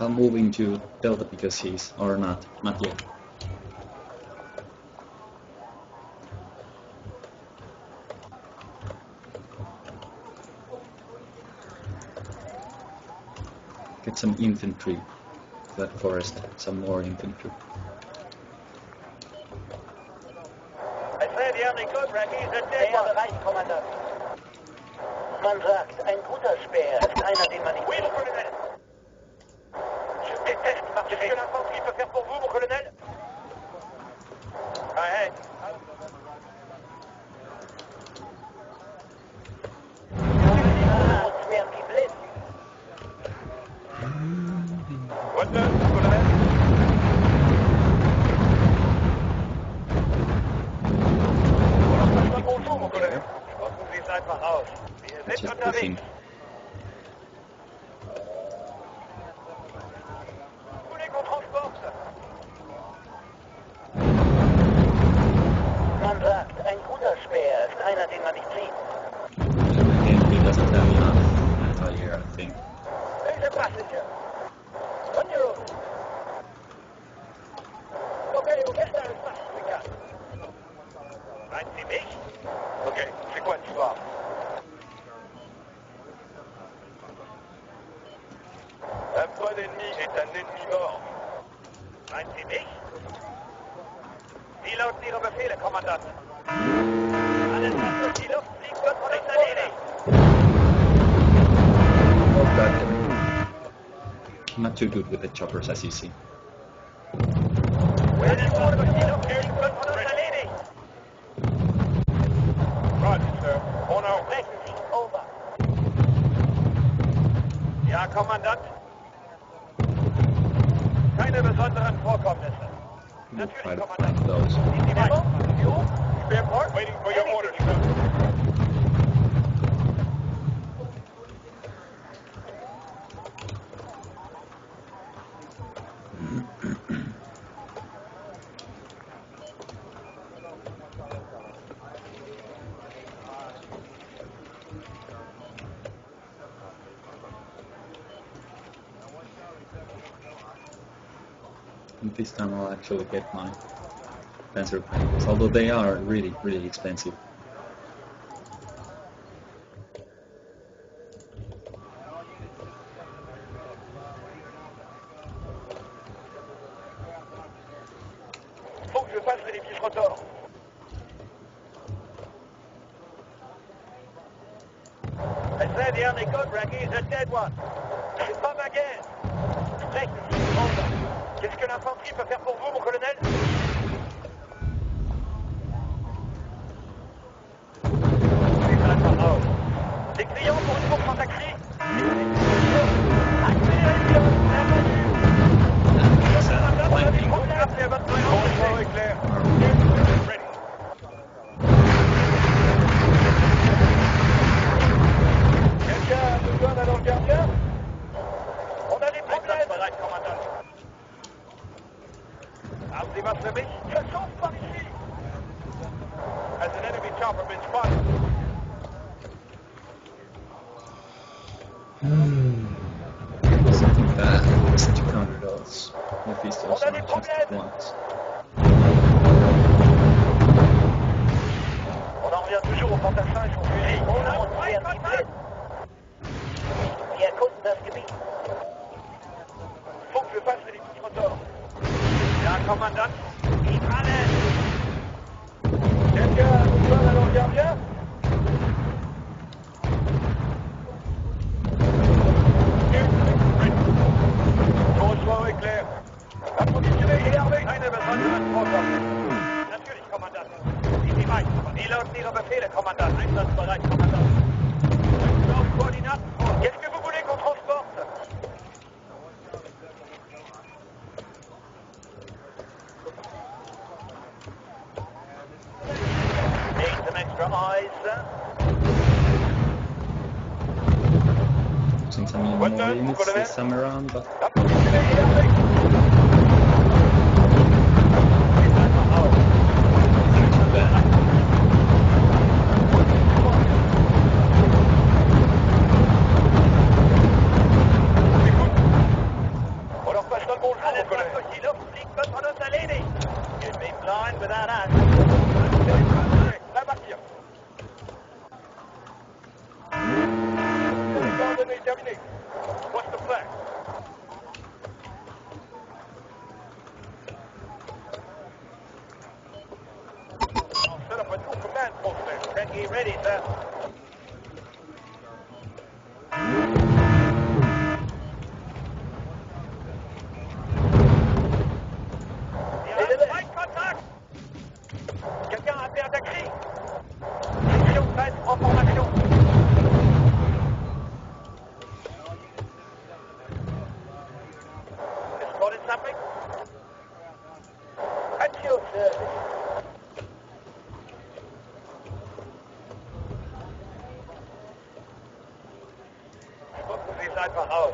I'm moving to Delta because he's, or not yet. Get some infantry, that forest, some more infantry. I say the only good Raggy is a dead one. Bereit, Kommandant. Man sagt, ein guter Späher ist einer, den man nicht sieht. Oui, mon colonel. Je déteste marcher. Qu'est-ce que l'infanterie peut faire pour vous, mon colonel? Ahead. Uns werden die blind. What the, colonel? Bonjour, mon colonel. Spucken Sie es einfach aus. Wir sind Just pushing. unterwegs. Vous voulez qu'on transporte? Man sagt, ein guter Späher ist einer, den man nicht sieht. Again, he doesn't have enough metal here, I think. Who's a passenger? On your own. Okay, we'll get there as fast as we can. Right, c'est mich? Ok, c'est quoi l'histoire? Un bon ennemi est un ennemi mort. Right, c'est mich? Wie lauten Ihre Befehle, Kommandant? Alles, was durch die Luft fliegt, wird von uns erledigt. Oh god damn it. Not too good with the choppers, as you see. Alles, was durch die Luft fliegt, wird von uns erledigt. Roger, sir. On our way. Sprechen Sie, over. Ja, Kommandant. Keine besonderen Vorkommnisse. We'll try Natürlich, to Kommandant. flank those. Sind Sie bereit? You? Spare part? Waiting for your orders, sir. And this time I'll actually get my Panzer planes, although they are really, really expensive. Faut que je fasse l'édifice rotor. I say the only good Raggy is a dead one. C'est pas ma guerre. Sprechen Sie, over. Qu'est-ce que l'infanterie peut faire pour vous, mon colonel? C'est einfach aus. Des clients pour une course en taxi? Accélération, bienvenue. Flanking. Appelez à votre Bonjour, éclair. Ready. Quelqu'un a besoin d'un ange gardien? On a des problèmes. Bereit, Kommandant. Haben Sie was für mich? Je chauffe par ici. Has an enemy chopper been spotted? Something bad happens to counter those Riistos On a not des just problèmes. once. On en revient toujours au fantassin et son fusil. On a uns werden die blind. Wir erkunden das Gebiet. Faut que je fasse l'édifice rotor. Ja, Kommandant. Gib alles. Quelqu'un a besoin d'un ange gardien? Kommandant. Einsatzbereit, Kommandant. Richten auf Koordinaten vor. Qu'est-ce que vous voulez qu'on transporte? Need some extra eyes. Since I mean more units this time around, but What's the plan? I'll set up a new command post there. Frankie, ready, sir. Contact! Quelqu'un a appelé un taxi? Mission faite en formation. Spotted something? At your service. Spucken Sie es einfach aus.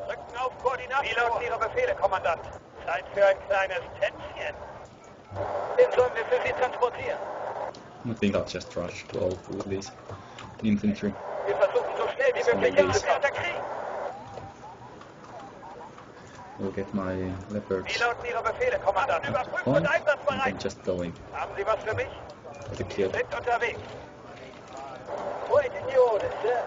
Rücken auf Koordinaten. Wie lauten Ihre Befehle, Kommandant? Zeit für ein kleines Tänzchen. Den sollen wir für Sie transportieren. I think I'll just rush to all of these infantry. Wir versuchen so schnell wie möglich ein Taxi. We'll get my leopards Wie lauten Ihre Befehle, Kommandant? at the Überprüft point und and einsatzbereit. then just going Haben Sie was für mich? for the kill. Sind unterwegs. Waiting the orders, sir.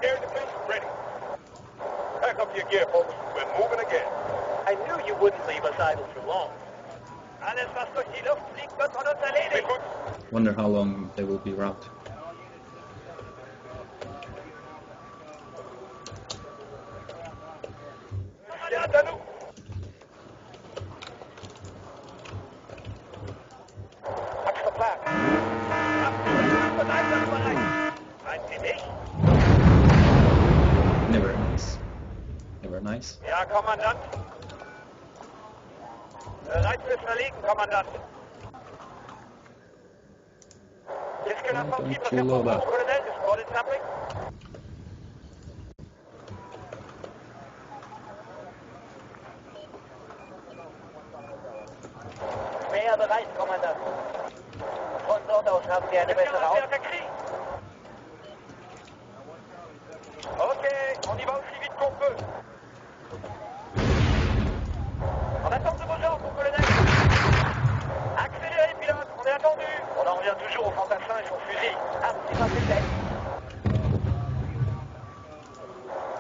Air defense ready. Pack up your gear, folks. We're moving again. I knew you wouldn't leave us idle for long. Alles, was durch die Luft fliegt, wird von uns erledigt. Wonder how long they will be route. Regarde à nous. Axel Plan. Und einsatzbereit. Seid Sie nicht? Never nice. Never nice. Ja, Kommandant. Bereit fürs Verlegen, Kommandant. Qu'est-ce que l'infanterie peut faire pour vous, colonel? Spotted something? Mehr bereit, Kommandant. Von dort aus haben wir eine bessere Aussicht. Ok, on y va aussi vite qu'on peut. En attente de vos ordres, mon colonel. Accélérez, pilote, on est attendu. On en revient toujours au fantassin et son fusil. Ah, c'est pas fait.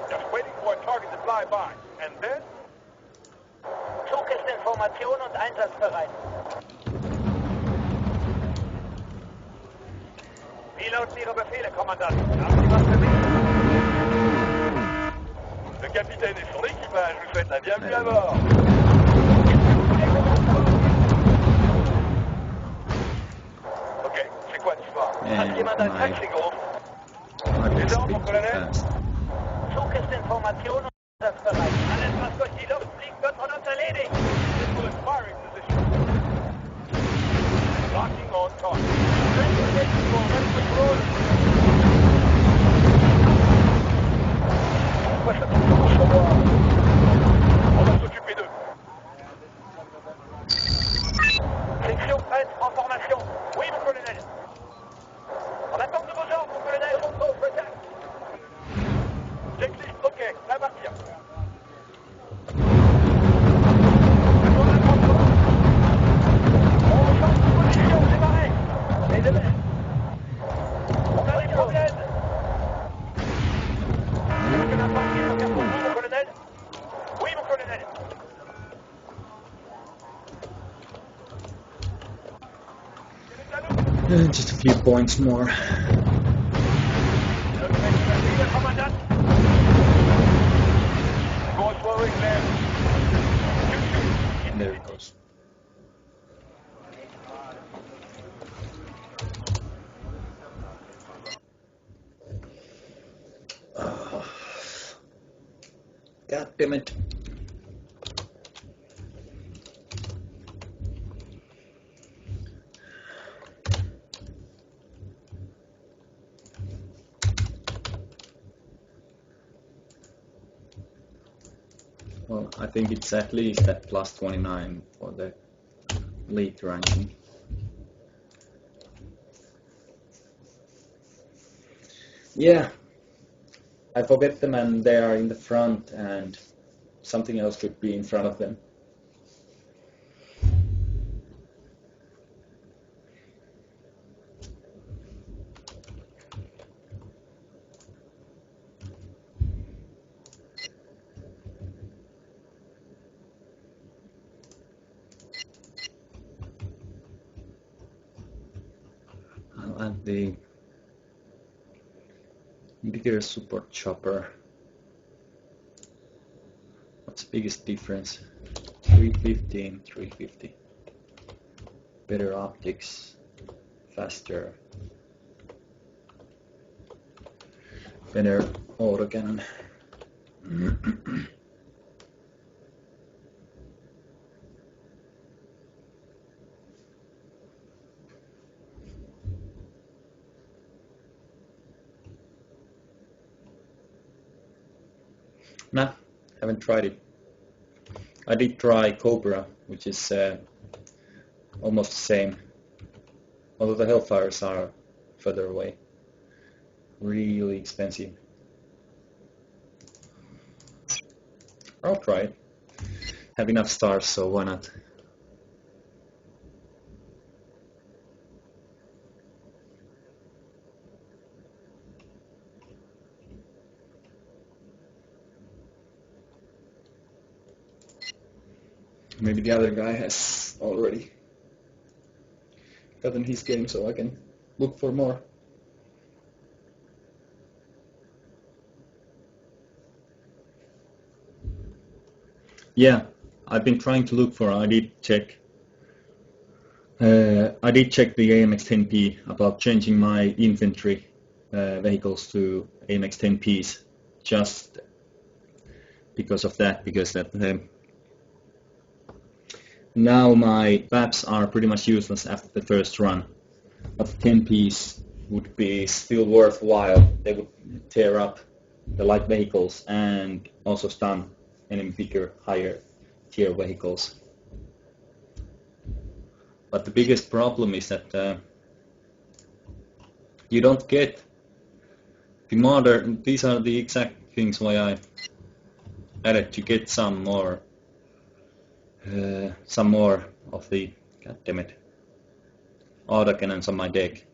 Just waiting for a target to fly by. And then? Zug ist in Formation und einsatzbereit. Wie lauten Ihre Befehle, Kommandant? Haben Sie was für mich? Le capitaine et son équipage vous souhaitent la bienvenue à bord. Ok, c'est quoi l'histoire? And Jemand ein my Taxi gerufen? target Les ordres, speed too colonel? fast. Zug ist in Formation und einsatzbereit. Alles, was durch die Luft fliegt, wird von uns erledigt. Missile in firing position. Locking on target. On va s'occuper d'eux. Section prête en formation. Oui, mon colonel. En attente de vos ordres, mon colonel. Checklist, ok, ça partir. On change de position, démarrez. Les deux. On a des problèmes. Est-ce que l'infanterie peut faire pour vous, mon colonel? Oui, mon colonel. Just a few points more. Commandant. Go slowing left. And there it goes. God damn it. Well, I think it's at least at plus 29 for the elite ranking. Yeah, I forget them and they are in the front and something else should be in front of them. I'll add the bigger support chopper. What's the biggest difference? 350 and 350. Better optics, faster, better autocannon. Nah, haven't tried it. I did try Cobra, which is almost the same, although the Hellfires are further away. Really expensive. I'll try it. Have enough stars, so why not? Maybe the other guy has already gotten his game, so I can look for more. Yeah, I've been trying to look for. I did check the AMX-10P about changing my infantry vehicles to AMX-10Ps, just because of that. Because now my VAPs are pretty much useless after the first run, but 10Ps would be still worthwhile. They would tear up the light vehicles and also stun any bigger, higher tier vehicles. But the biggest problem is that you don't get the modern. These are the exact things why I added to get some more of the, goddammit, autocannons on my deck.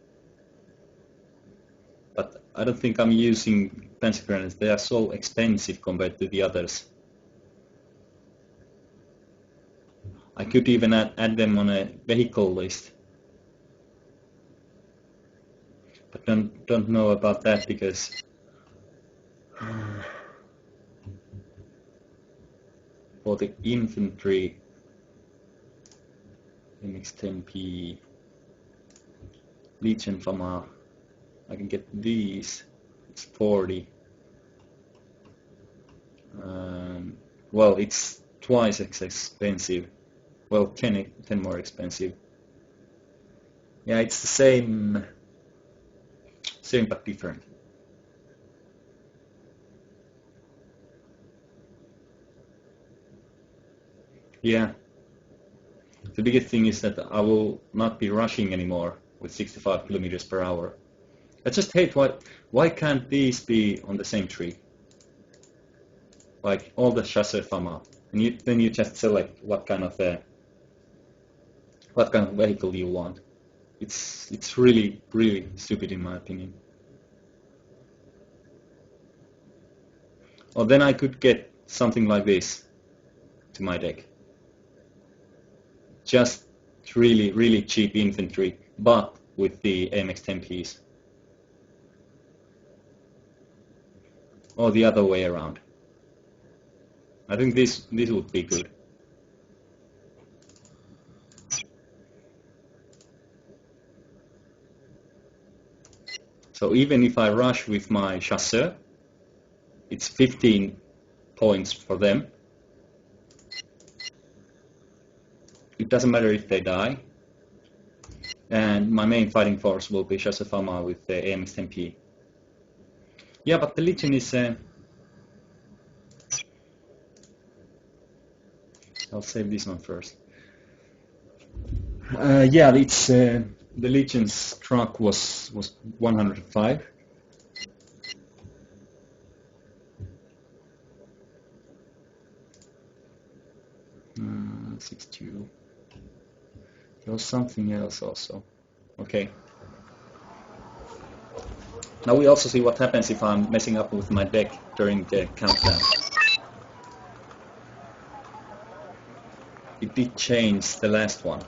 But I don't think I'm using fancy grenades. They are so expensive compared to the others. I could even add them on a vehicle list, but don't know about that because for the infantry MX-10P Legion FAMA, I can get these. It's 40. Well, it's twice as expensive. Well, 10 more expensive. Yeah, it's the same but different. Yeah. The biggest thing is that I will not be rushing anymore with 65 kilometers per hour. I just hate why can't these be on the same tree? Like all the chasseur FAMA, and then you just select what kind of vehicle you want. It's really stupid in my opinion. Or then I could get something like this to my deck. Just really cheap infantry, but with the AMX-10Ps. Or the other way around. I think this would be good. So even if I rush with my chasseur, it's 15 points for them. It doesn't matter if they die. And my main fighting force will be Shasafama with the AMX-10P. Yeah, but the Legion is... I'll save this one first. Yeah, it's the Legion's truck was 105. 62. There was something else also. Okay. Now we also see what happens if I'm messing up with my deck during the countdown. It did change the last one.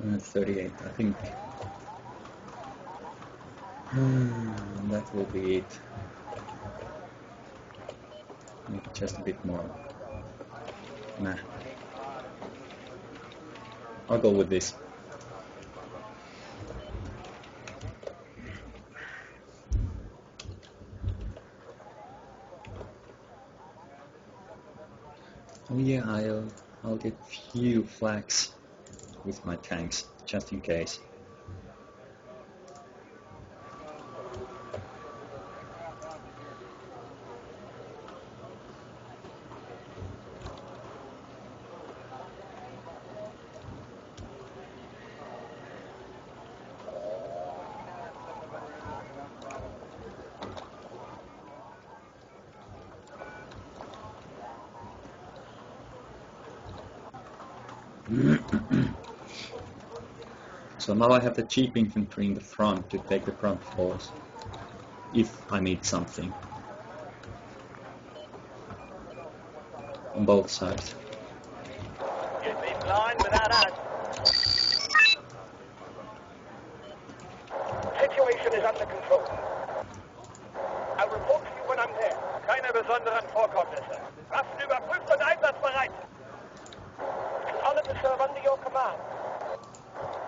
$238, I think. That will be it. Maybe just a bit more. Nah. I'll go with this. Oh yeah, I'll get few flags with my tanks, just in case. So now I have the cheap infantry in the front to take the front force, if I need something. On both sides. You'd be blind without us. Situation is under control. I'll report to you when I'm there. Keine besonderen Vorkommnisse. Waffen überprüft und einsatzbereit. Honored to serve under your command.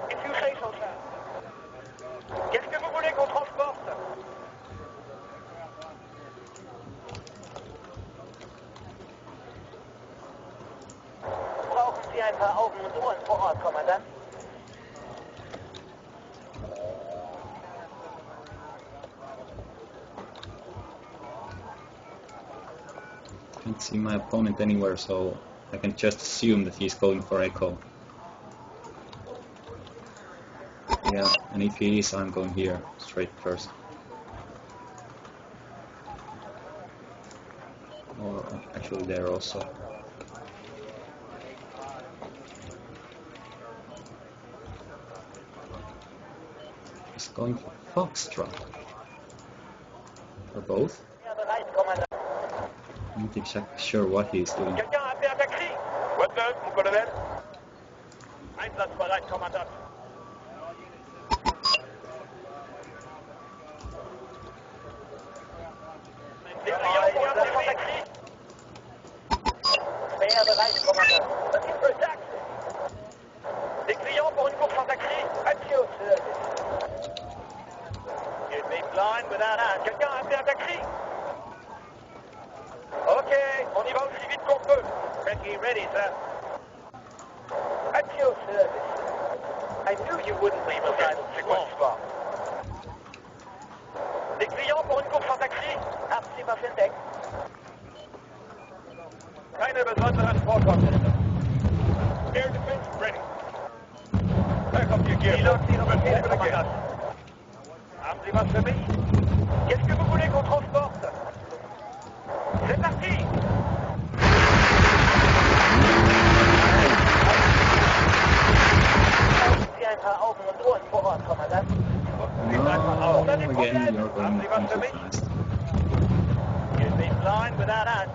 If you say so, sir. Qu'est-ce que vous voulez qu'on transporte? Brauchen Sie ein paar Augen und Ohren vor Ort, Kommandant? Can't see my opponent anywhere, so I can just assume that he's going for echo. Yeah, and if he is, I'm going here, straight first. Or actually there also. He's going for Foxtrot. Or both? I'm not exactly sure what he's doing. Quelqu'un a appelé un taxi? What neuf, mon colonel? Einsatzbereit, Kommandant. Les clients pour un autre taxi? Mehr bereit, Kommandant. Looking for a taxi. Des clients pour une course en taxi? At your service. You'd be blind without eyes. Quelqu'un a appelé un taxi? Ok, on y va aussi vite qu'on peut. Ricky, ready, sir. At your service. I knew you wouldn't leave us idle. C'est quoi l'histoire? Des clients pour une course en taxi? Haben Sie was entdeckt? Keine besonderen Vorkommnisse. Air defense ready. Pack up your gear. Pilote, Ihre Let's Befehle, open again. Kommandant. Haben Sie was für mich? Qu'est-ce que vous voulez qu'on transporte? C'est parti! Haben Sie ein paar Augen und Ohren vor Ort, Kommandant? No, again, you're going too fast. You'd be blind without eyes.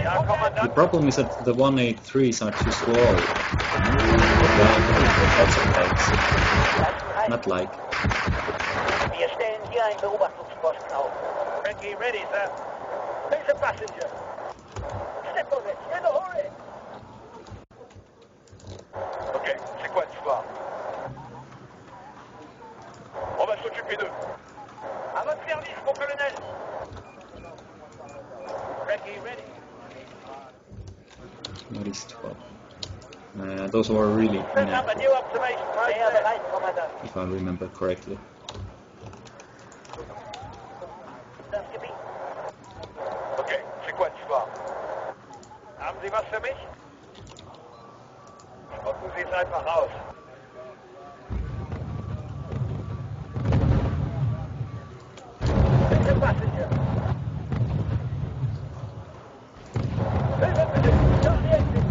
Ja, The Kommandant. problem is that the 183s are too slow. Lots of tanks. Not like. Wir stellen hier einen Beobachtungsposten auf. Ricky, ready, sir. There's a passenger. Step on it. In a hurry. Ok, c'est quoi l'histoire? On va s'occuper d'eux. À votre service, mon colonel. Ricky, ready. What is 12? Those were really Set up a inaccurate, new observation. Sehr bereit, Kommandant. if I remember correctly. Das Gebiet. Ok, c'est quoi l'histoire? Haben Sie was für mich? Gucken Sie es einfach aus. There's a passenger. There's a passenger. Sur the exit.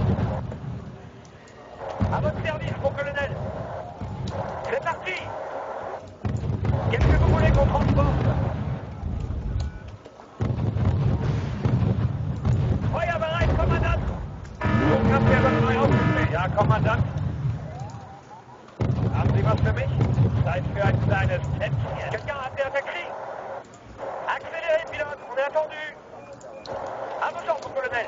À votre service, mon colonel. C'est parti. Qu'est-ce que vous voulez qu'on transporte? Feuerbereit, Kommandant. Wo habt ihr das neu aufgestellt? Ja, Kommandant. Haben Sie was für mich? Zeit für ein kleines Tätzchen. Quelqu'un a appelé un taxi? Accélérez, pilote, on est attendu. À vos ordres, mon colonel.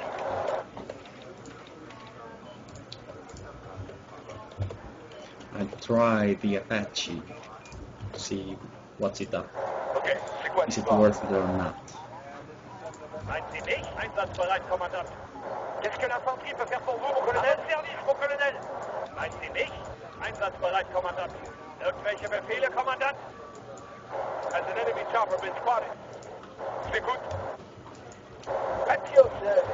I try the Apache to see what's it up. Ok, c'est quoi Is it l'histoire? worth it or not? Meinen Sie mich? Einsatzbereit, Kommandant. Qu'est-ce que l'infanterie peut faire pour vous, mon colonel? À votre service, mon colonel. Meinen Sie mich? Einsatzbereit, Kommandant. Irgendwelche Befehle, Kommandant? Has an enemy chopper been spotted? C'est good. At your service.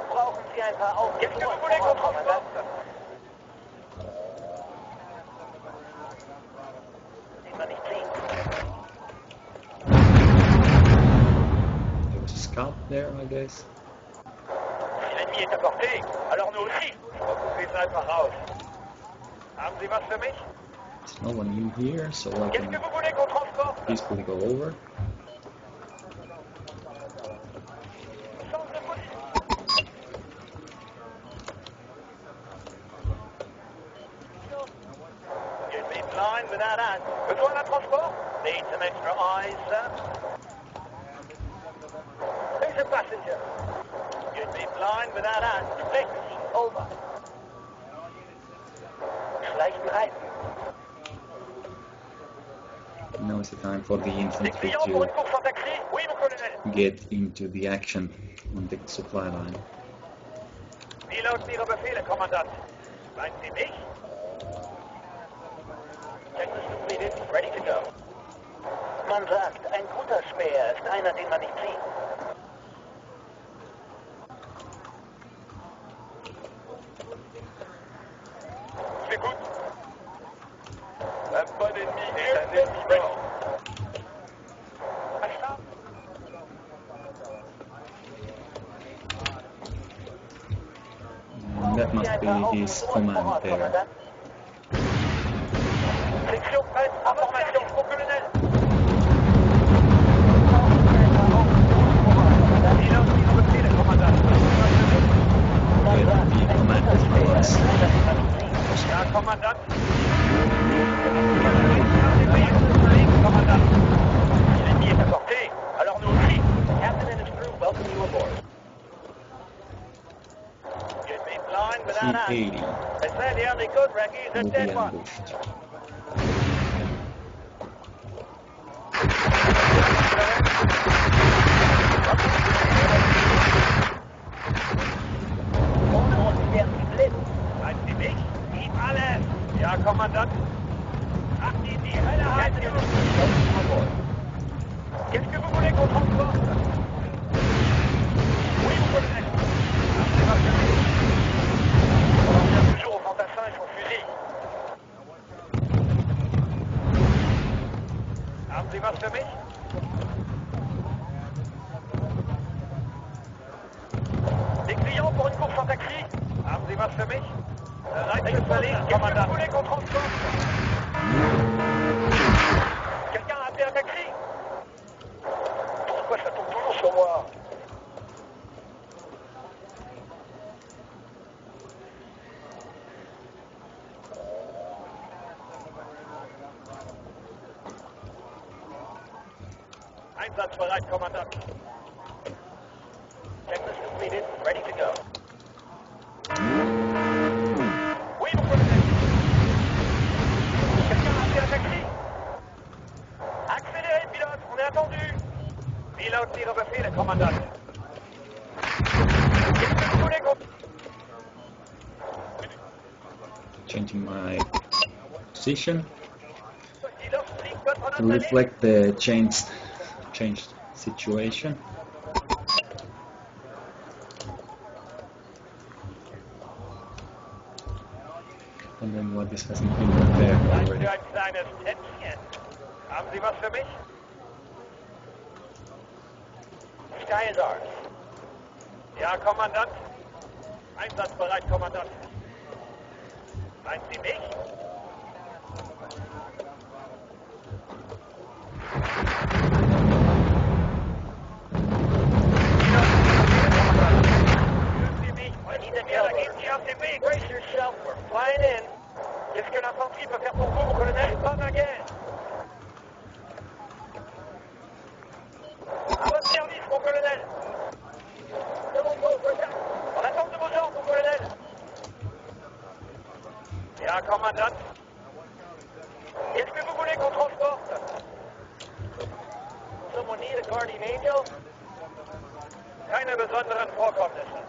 Brauchen Sie ein paar Augen? Qu'est-ce que vous voulez qu'on transporte? Sieht man nicht sehen. There was a scout there, I guess. Si l'ennemi est à portée, alors nous aussi. Gucken Sie es einfach aus. Haben Sie was für mich? There's no one in here, so I Qu'est-ce que can vous voulez qu'on transporte? peacefully go over. Centre de police. You'd be blind without eyes. Besoin d'un transport? Need some extra eyes, sir. There's a passenger. You'd be blind without eyes. Taxi, over. Schleichen rein. Now is the time for the Des infantry clients pour une to course en taxi? Oui, mon colonel. get into the action on the supply line. Piloten Ihre Befehle, Kommandant. Meinen Sie mich? Checklist completed. Ready to go. Man sagt, ein guter Späher ist einer, den man nicht sieht. C'est good. Un bon ennemi est un ennemi mort. That must be his command there. Section prête, information. Ricky's a will be dead one. ambushed. Ja, Kommandant. Ach, die Hölle halten wir nicht. Qu'est-ce que vous voulez qu'on transporte? Oui, mon colonel. On revient toujours au fantassin et son fusil. Haben Sie was für mich? Des clients pour une course en taxi? Haben Sie was für mich? Qu'est-ce que vous voulez qu'on transporte? Quelqu'un a appelé un taxi? Pourquoi ça tombe toujours sur moi? Einsatzbereit, Kommandant. Checklist completed, ready to go. Oui, mon colonel. Quelqu'un a appelé un taxi? Accélérez, pilote, on est attendu. Pilote, tire befehl, Kommandant. Qu'est-ce que vous voulez qu'on... Changing my position to reflect the changed situation. And then what this hasn't been prepared already. Ein kleines Tätzchen. Haben Sie was für mich? Sky is ours. Ja, Kommandant. Einsatzbereit, Kommandant. Meinen Sie mich? Brace yourself, we're flying in. Qu'est-ce que l'infanterie peut faire pour vous, mon colonel? Pas ma guerre. À votre service, mon colonel. En attente de vos ordres, mon colonel. Ja, Kommandant. Qu'est-ce que vous voulez qu'on transporte? Someone need a guardian angel? Keine besonderen Vorkommnisse.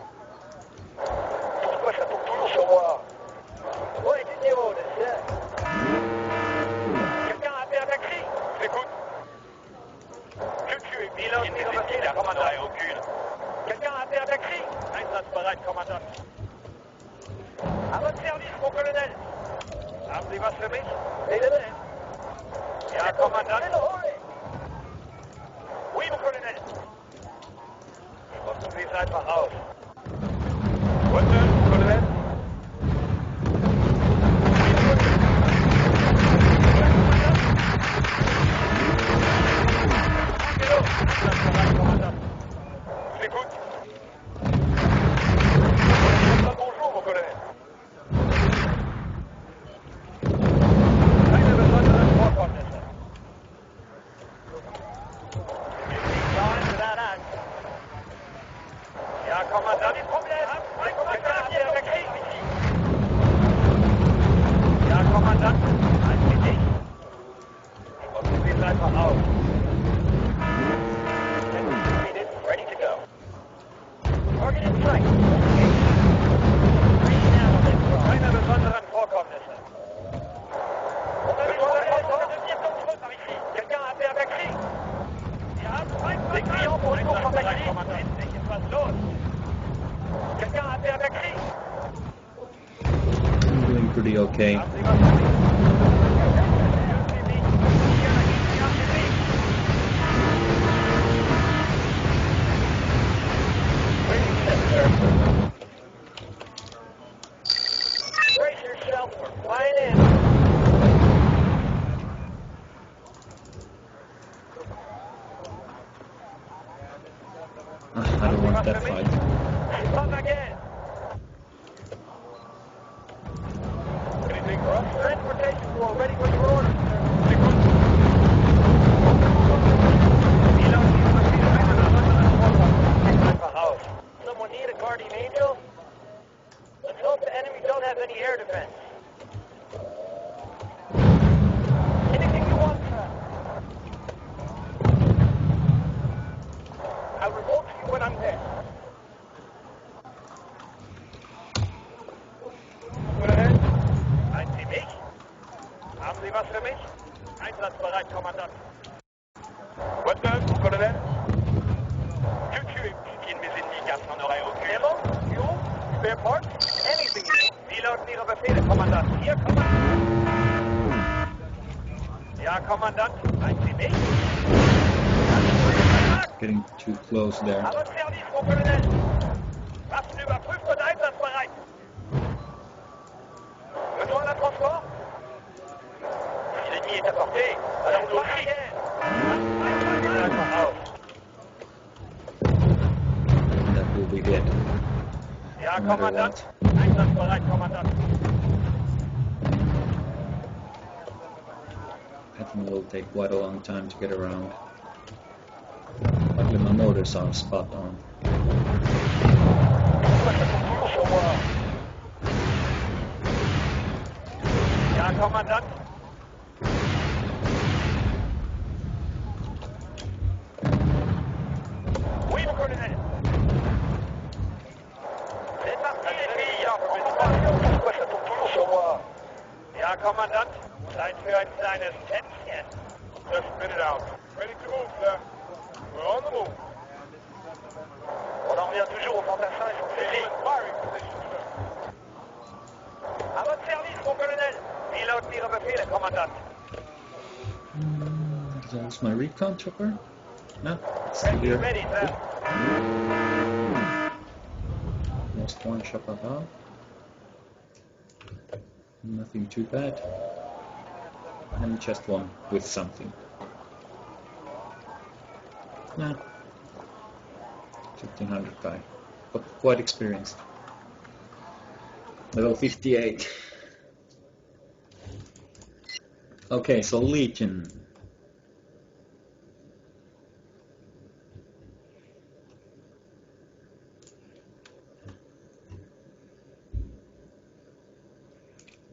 Pourquoi ça tombe toujours sur moi? Ouais, du numéro de ça. Quelqu'un a appelé un taxi? J'écoute. Je tue, pilote, il la commandant et aucune. Quelqu'un a appelé un taxi? Einsatzbereit, Kommandant. À votre service, mon colonel. Haben Sie was für mich? Ja, Kommandant. Oui, mon colonel. Rücken Sie es einfach aus. Unten, Colonel. J'écoute. Bonjour, mon colonel. Keine besonderen Vorkommnisse. Ja, Kommandant, die Probleme. Ja, Kommandant, halt Sie nicht. Rücken Sie es einfach auf. Ready to go. Target in sight. Keine besonderen Vorkommnisse. Quelqu'un a appelé un taxi? Des clients pour une course en taxi? Was los? Quelqu'un a appelé un taxi? I'm doing pretty okay. Brace yourself, we're flying in. I don't want that fight. Come again. Anything for us? Transportation floor ready for your orders, Someone need a guardian angel? Let's hope the enemy don't have any air defense. für mich? Einsatzbereit, Kommandant. What's up, mon colonel? Que tu es qui ne mes ennemis car ça n'en aurait aucune. Ammo? Fuel? Spare parts? Anything you want. Wie lauten Ihre Befehle, Kommandant? Hier, Kommandant. Ja, Kommandant. Ein Sie mich? Getting too close there. Aber Service, mon Colonel. Waffen überprüft und einsatzbereit. Besoin d'un transport? Si l'ennemi est à portée, alors nous aussi. That will be dead. Ja, No matter Kommandant. what. Einsatzbereit, Kommandant. That one will take quite a long time to get around. Luckily my motors are spot on. Ja, Kommandant. Oui, mon colonel. C'est parti, les filles. Pourquoi ça tombe toujours sur moi? Ja, Kommandant. Zeit für ein kleines Tänzchen. Just spit it out. Ready to move, sir. We're on the move. On en revient toujours aux fantassins et son fusil. Firing position, sir. À votre service, mon colonel. Wie lauten Ihre Befehle, Kommandant? Did I lose my recon chopper? No, it's still here. Ready, sir. Lost one chopper down. Nothing too bad. And just one with something. Yeah. 1500 guy. But quite experienced. Level 58. Okay, so Legion.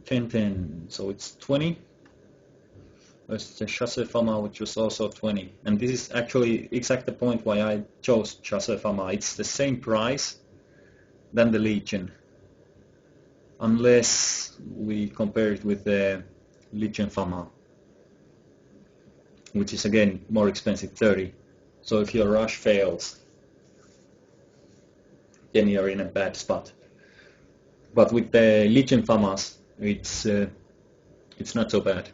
$10, so it's 20. There's the Chasseur Fama, which was also 20. And this is actually exactly the point why I chose Chasseur Fama. It's the same price than the Legion, unless we compare it with the Legion Fama, which is again more expensive, 30. So if your rush fails, then you're in a bad spot. But with the Legion Famas, it's not so bad.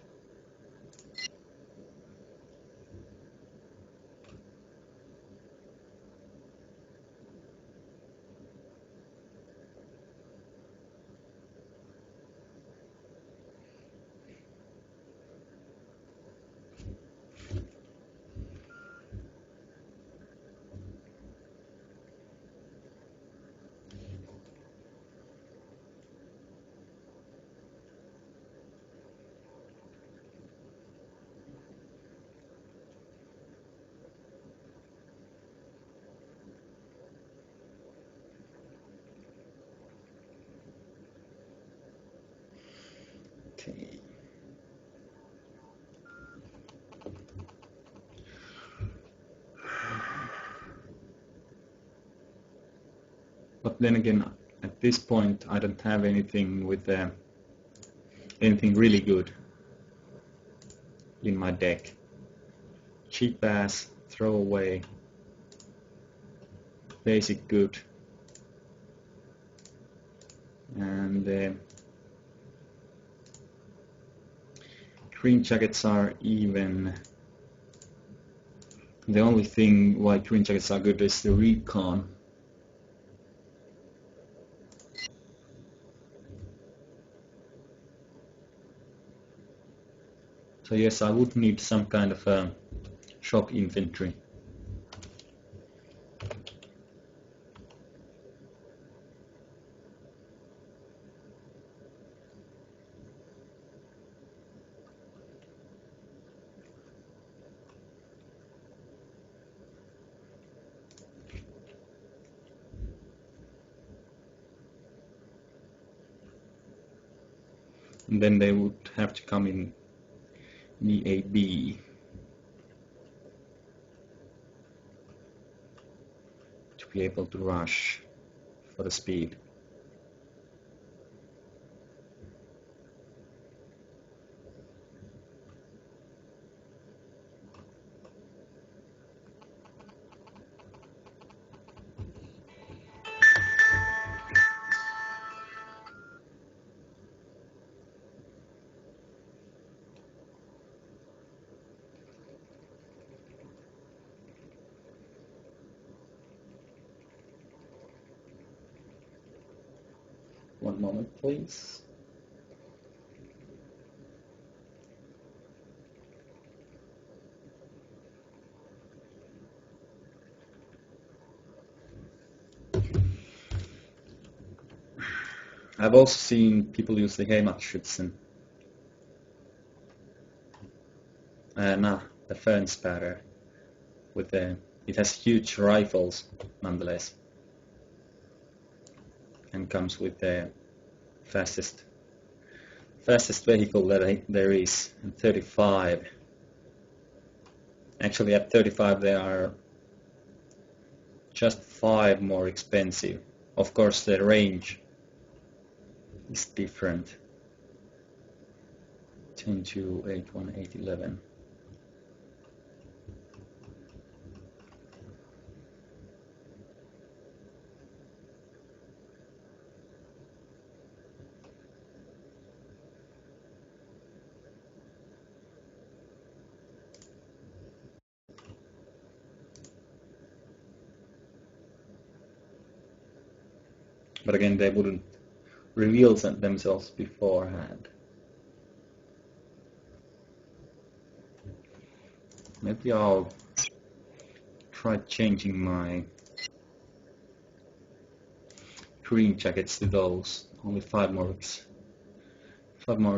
Okay. But then again, at this point, I don't have anything with anything really good in my deck. Cheap ass, throw away, basic good, and green jackets are even. The only thing why green jackets are good is the recon. So yes, I would need some kind of shock infantry. And then they would have to come in VAB to be able to rush for the speed. One moment, please. I've also seen people use the Heimatschützen. The Fernspärer. It has huge rifles, nonetheless, and comes with the fastest vehicle that there is, and 35. Actually, at 35 they are just 5 more expensive. Of course, the range is different. 10 to 8, 1, 8, 11. But again, they wouldn't reveal themselves beforehand. Maybe I'll try changing my green jackets to those. Only 5 more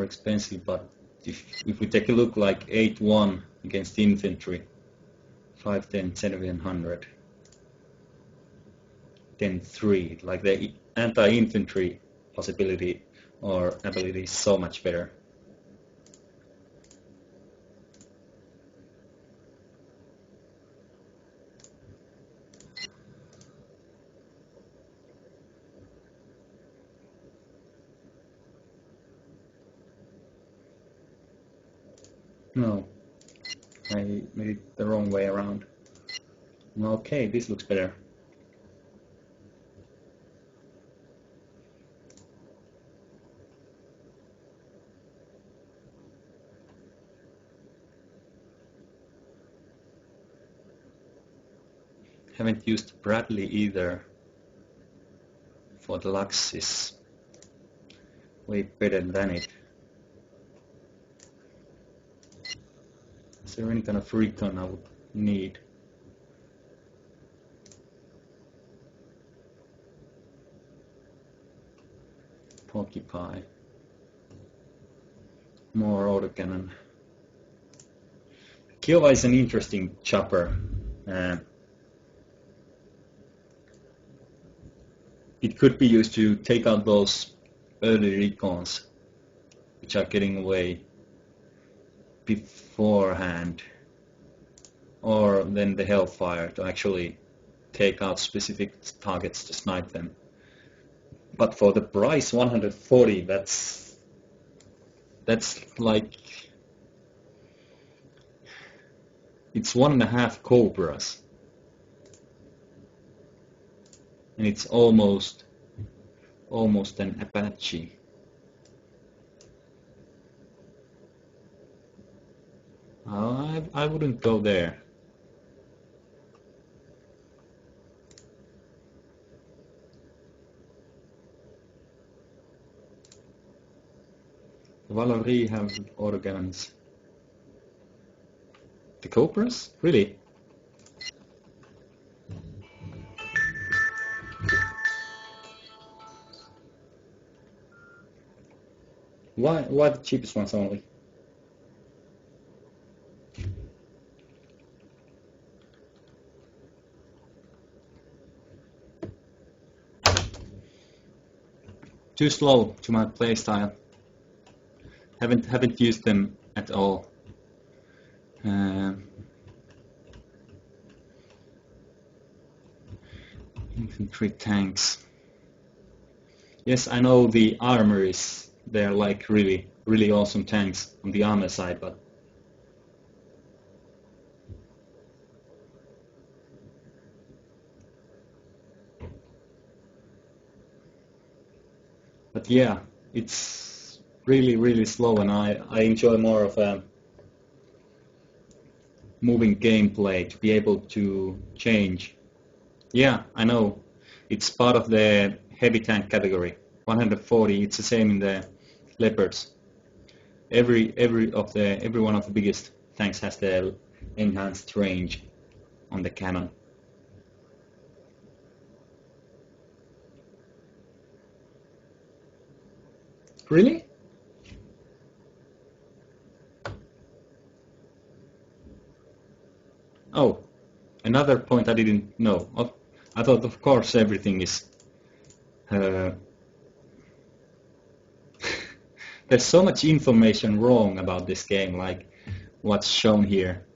expensive, but if we take a look, like 8-1 against infantry, 5-10, 700, 10-3, like the anti-infantry possibility or ability is so much better. No, I made it the wrong way around. Okay, this looks better. Haven't used Bradley either. For the Lux is way better than it. Is there any kind of recon I would need? Porcupine. More autocannon. Kiowa is an interesting chopper. It could be used to take out those early recons which are getting away beforehand, or then the Hellfire to actually take out specific targets to snipe them. But for the price 140, that's like it's 1.5 Cobras, and it's almost an Apache. I wouldn't go there. The Valorie have autocannons. The Cobras? Really? Why the cheapest ones only? Too slow to my playstyle. Haven't used them at all. Infantry tanks. Yes, I know the armor is, they're like really awesome tanks on the armor side, but yeah, it's really slow, and I enjoy more of a moving gameplay to be able to change. Yeah, I know. It's part of the heavy tank category. 140. It's the same in the Leopards. Every one of the biggest tanks has the enhanced range on the cannon. Really? Oh, another point I didn't know. I thought, of course, everything is... There's so much information wrong about this game, like what's shown here.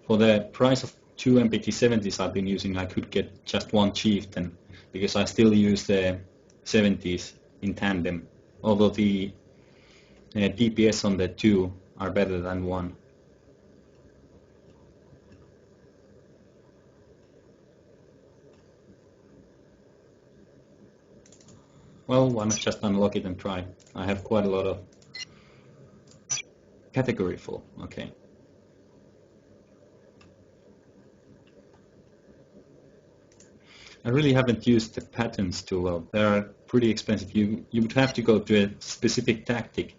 For the price of 2 MPT-70s I've been using, I could get just one chieftain, because I still use the 70s in tandem, although the DPS on the 2 are better than 1. Well, why not just unlock it and try? I have quite a lot of category full, okay. I really haven't used the patterns too well. They are pretty expensive. You would have to go to a specific tactic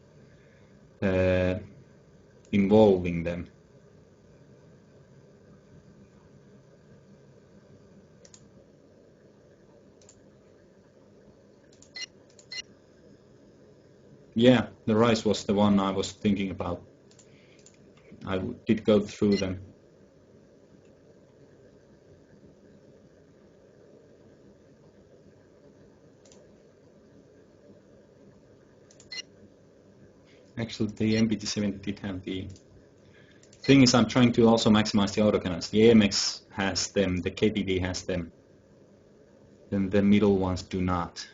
involving them. Yeah, the Rise was the one I was thinking about. I did go through them. Actually, the MPT-70 did have the... Thing is, I'm trying to also maximize the autocannons. The AMX has them, the KTD has them, then the middle ones do not.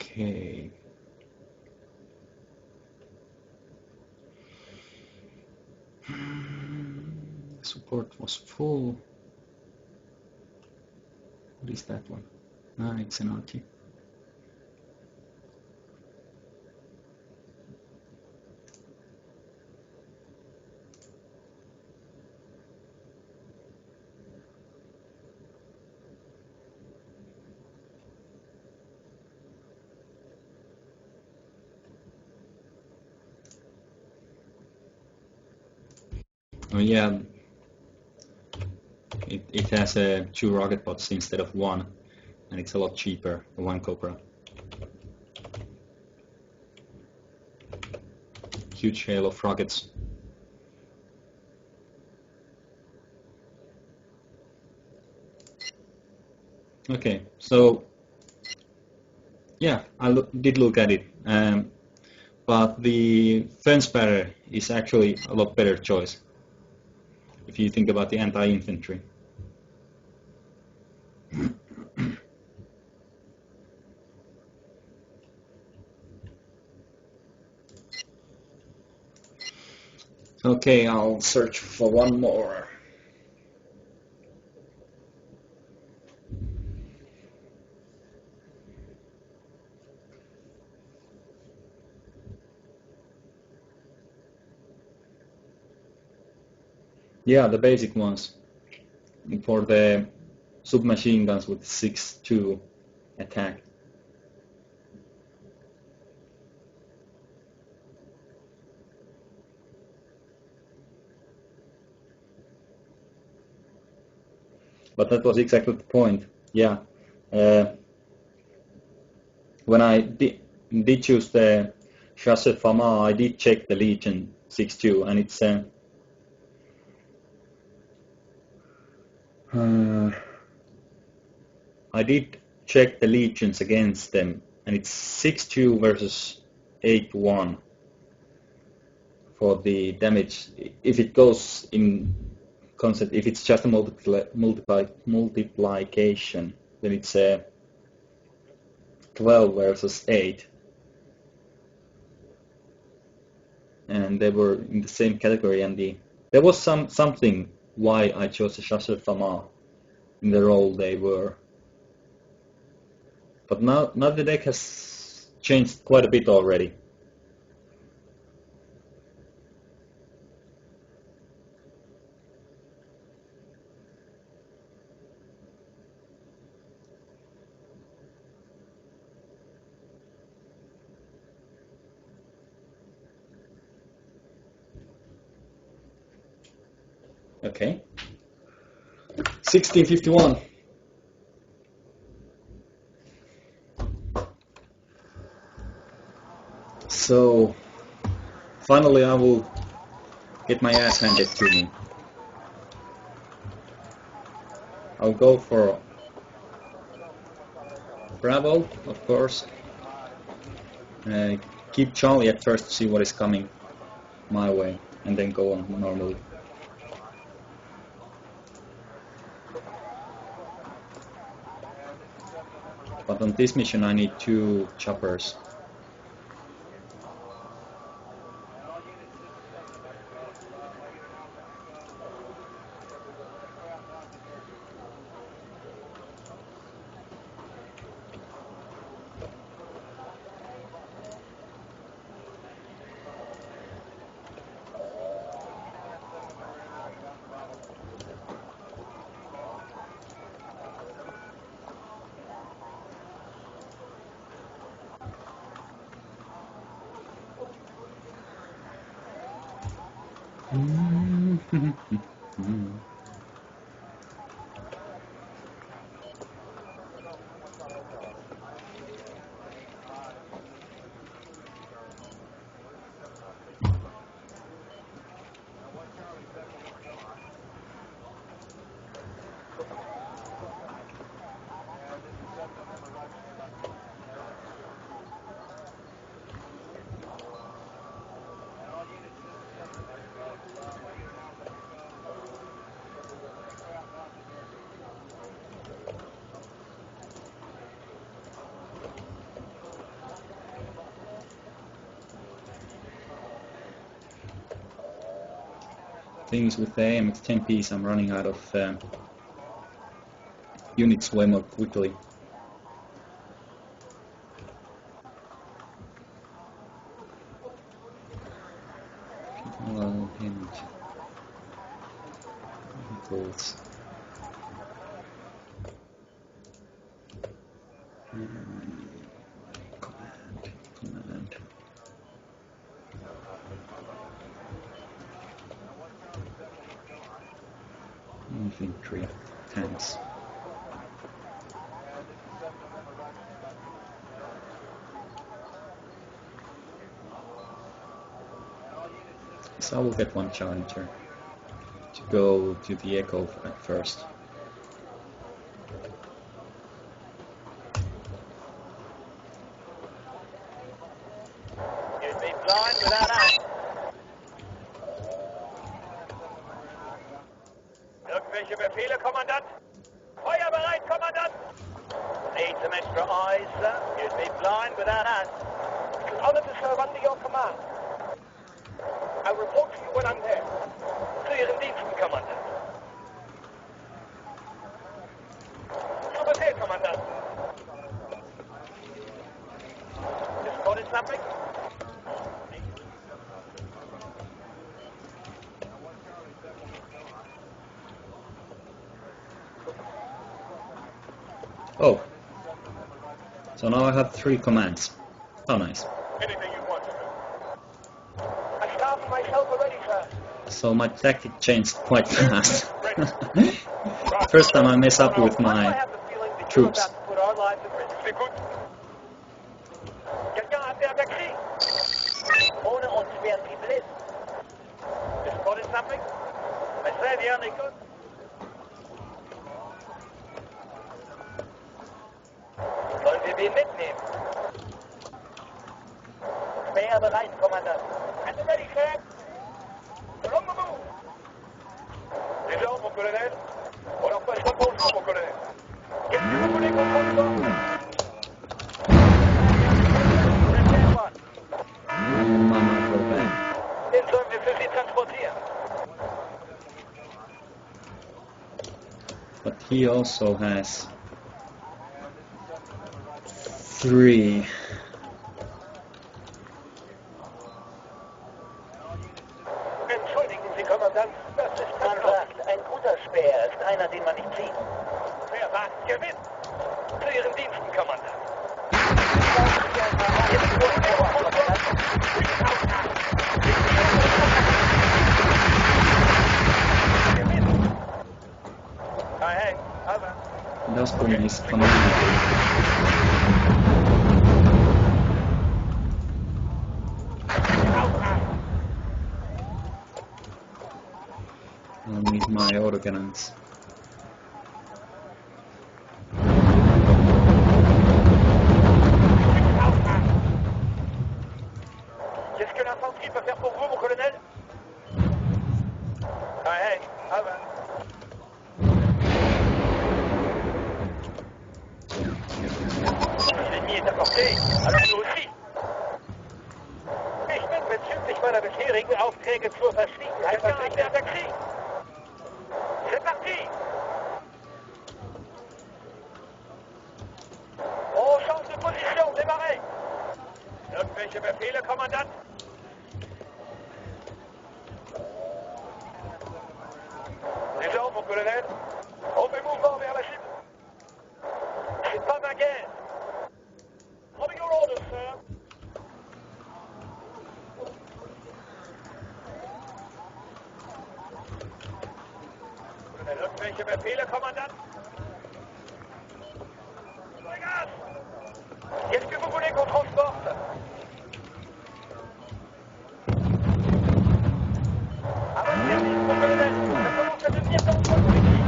Okay. Support was full. What is that one? Ah, it's an RT. Oh yeah, it has 2 rocket pods instead of 1, and it's a lot cheaper, the 1 Cobra. Huge hail of rockets. Okay, so yeah, I did look at it, but the fence barrier is actually a lot better choice if you think about the anti-infantry. Okay, I'll search for one more. Yeah, the basic ones for the submachine guns with 6-2 attack. But that was exactly the point. Yeah, when I did choose the Chasse Fama, I did check the Legion 6-2, and it's I did check the legions against them, and it's 6-2 versus 8-1 for the damage. If it goes in concept, if it's just a multiplication, then it's 12 versus 8. And they were in the same category, and there was something why I chose the Chasseur Fama in the role they were. But now the deck has changed quite a bit already. Okay. 1651. So finally I will get my ass handed to me. I'll go for Bravo, of course. Keep Charlie at first to see what is coming my way, and then go on normally. But on this mission I need 2 choppers. Things with the AMX-10Ps, I'm running out of units way more quickly. Well, vehicles. Command. Infantry, tanks. So I will get 1 challenger to go to the Echo at first. You'd be blind without us. Irgendwelche Befehle, Kommandant? Feuer bereit, Kommandant! Need some extra eyes, sir. You'd be blind without us. It's an honor to serve under your command. I'll report to you when I'm there. Zu Ihren Diensten, Kommandant. Zu Befehl, Kommandant. You spotted something? Oh. So now I have 3 commands. How nice. Anything you want to do. I started myself already, sir. So my tactic changed quite fast. First time I mess up with I my have the feeling that you're troops. about to put our lives at risk. Écoute, Quelqu'un a fait un taxi? Ohne uns wären sie blind. You spotted something? I say the only good. wir den mitnehmen. Speer bereit, Kommandant. Êtes-vous ready, sir? Along the move. Les ordres, mon colonel. On leur passe pas bonjour, mon colonel. Qu'est-ce que vous voulez qu'on transporte? Mama go back. Den sollen wir für Sie transportieren. But he also has 3. Entschuldigen Sie, Kommandant, das ist man sagt, ein guter Speer ist einer, den man nicht sieht. Wer wagt, gewinnt. Zu Ihren Diensten, Kommandant. Hey, over. That's when he's coming. I need my autocannons. Qu'est-ce que l'infanterie peut faire pour vous, mon colonel? Hey, over. L'ennemi est à portée, alors nous aussi. Ich bin bezüglich meiner bisherigen Aufträge zur Verschwiegenheit verpflichtet. C'est parti! On change de position, démarrez! Irgendwelche Befehle, Kommandant? Les ordres, mon colonel. On fait mouvement vers la cible. C'est pas ma guerre! What are your orders, sir? Colonel, irgendwelche Befehle, Kommandant? Regarde! Qu'est-ce que vous voulez qu'on transporte? À votre service, mon colonel! Ça commence à devenir dangereux ici!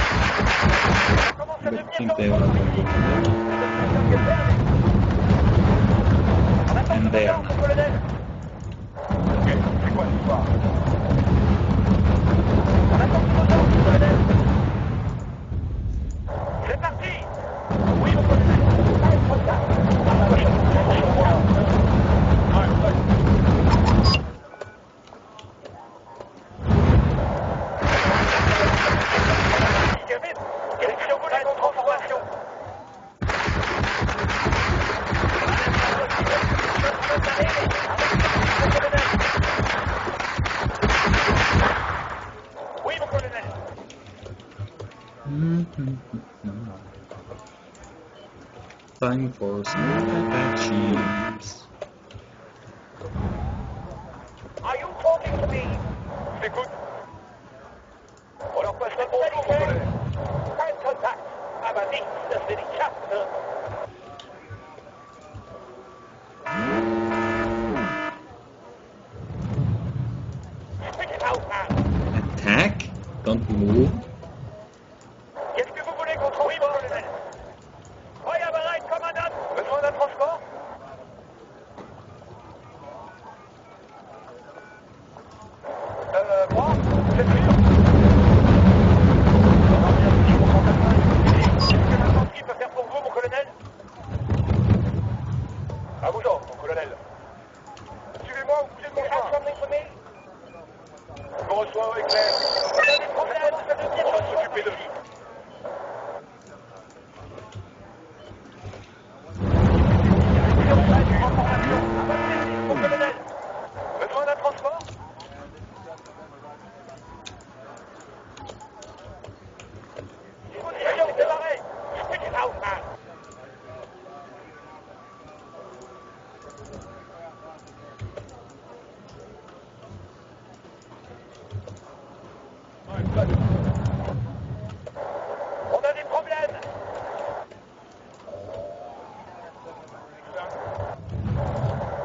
Ça commence à I devenir think they dangereux are. ici! On attend And le they are commandant, not. mon colonel! Ok, c'est quoi l'histoire? On attend le commandant, mon colonel! C'est parti! Oui, mon colonel! Direction volée contre formation! Oui, mon colonel! Time for some Apaches. Are you talking to me? Je t'écoute. On leur passe pas bonjour, mon colonel. Kein Kontakt, aber nichts, das wir nicht schaffen würden. Sprich es aus, Mann! Attack? Don't move. Qu'est-ce que vous voulez qu'on trouve, mon colonel? Feuer bereit, Kommandant! Besoin d'un transport? Moi? Vous êtes sûr? Qu'est-ce que l'infanterie peut faire pour vous, mon colonel? À vos ordres, mon colonel. Suivez-moi ou bougez de mon chemin. Something for me? Je vous reçois au éclair. On a des problèmes, ça devient On va dangereux s'occuper de par ici. Mon colonel, Besoin d'un transport? position, démarrez! Sprich es aus, Mann! On a des problèmes!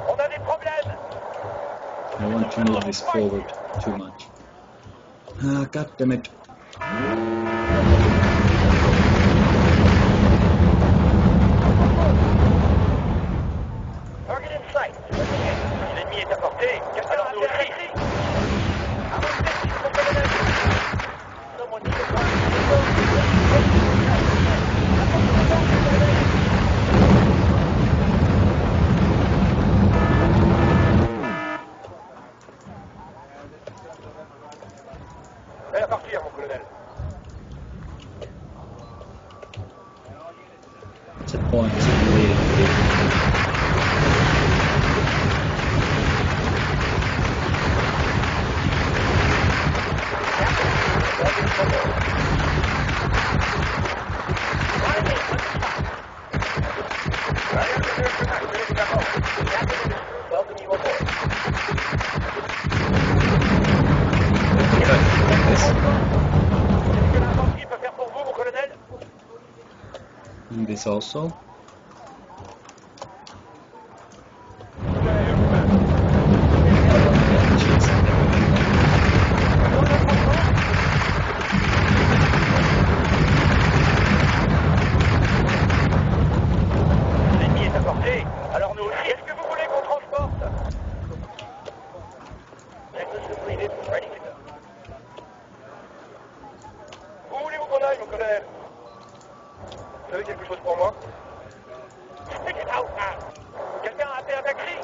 On a des problèmes! I want to move this forward too much. Ah, God damn it. Target in sight. Si l'ennemi est à portée, alors nous aussi. Someone needs to prêt à partir, mon colonel. Set point is really big. Welcome you aboard. Qu'est-ce que l'infanterie peut faire pour vous, mon colonel? And this also. L'ennemi est à portée, alors nous aussi. Est-ce que vous voulez qu'on transporte? Checklist completed, ready to go. Où voulez-vous qu'on aille, mon colonel? Vous avez quelque chose pour moi? Stick it out now! Quelqu'un a appelé un taxi?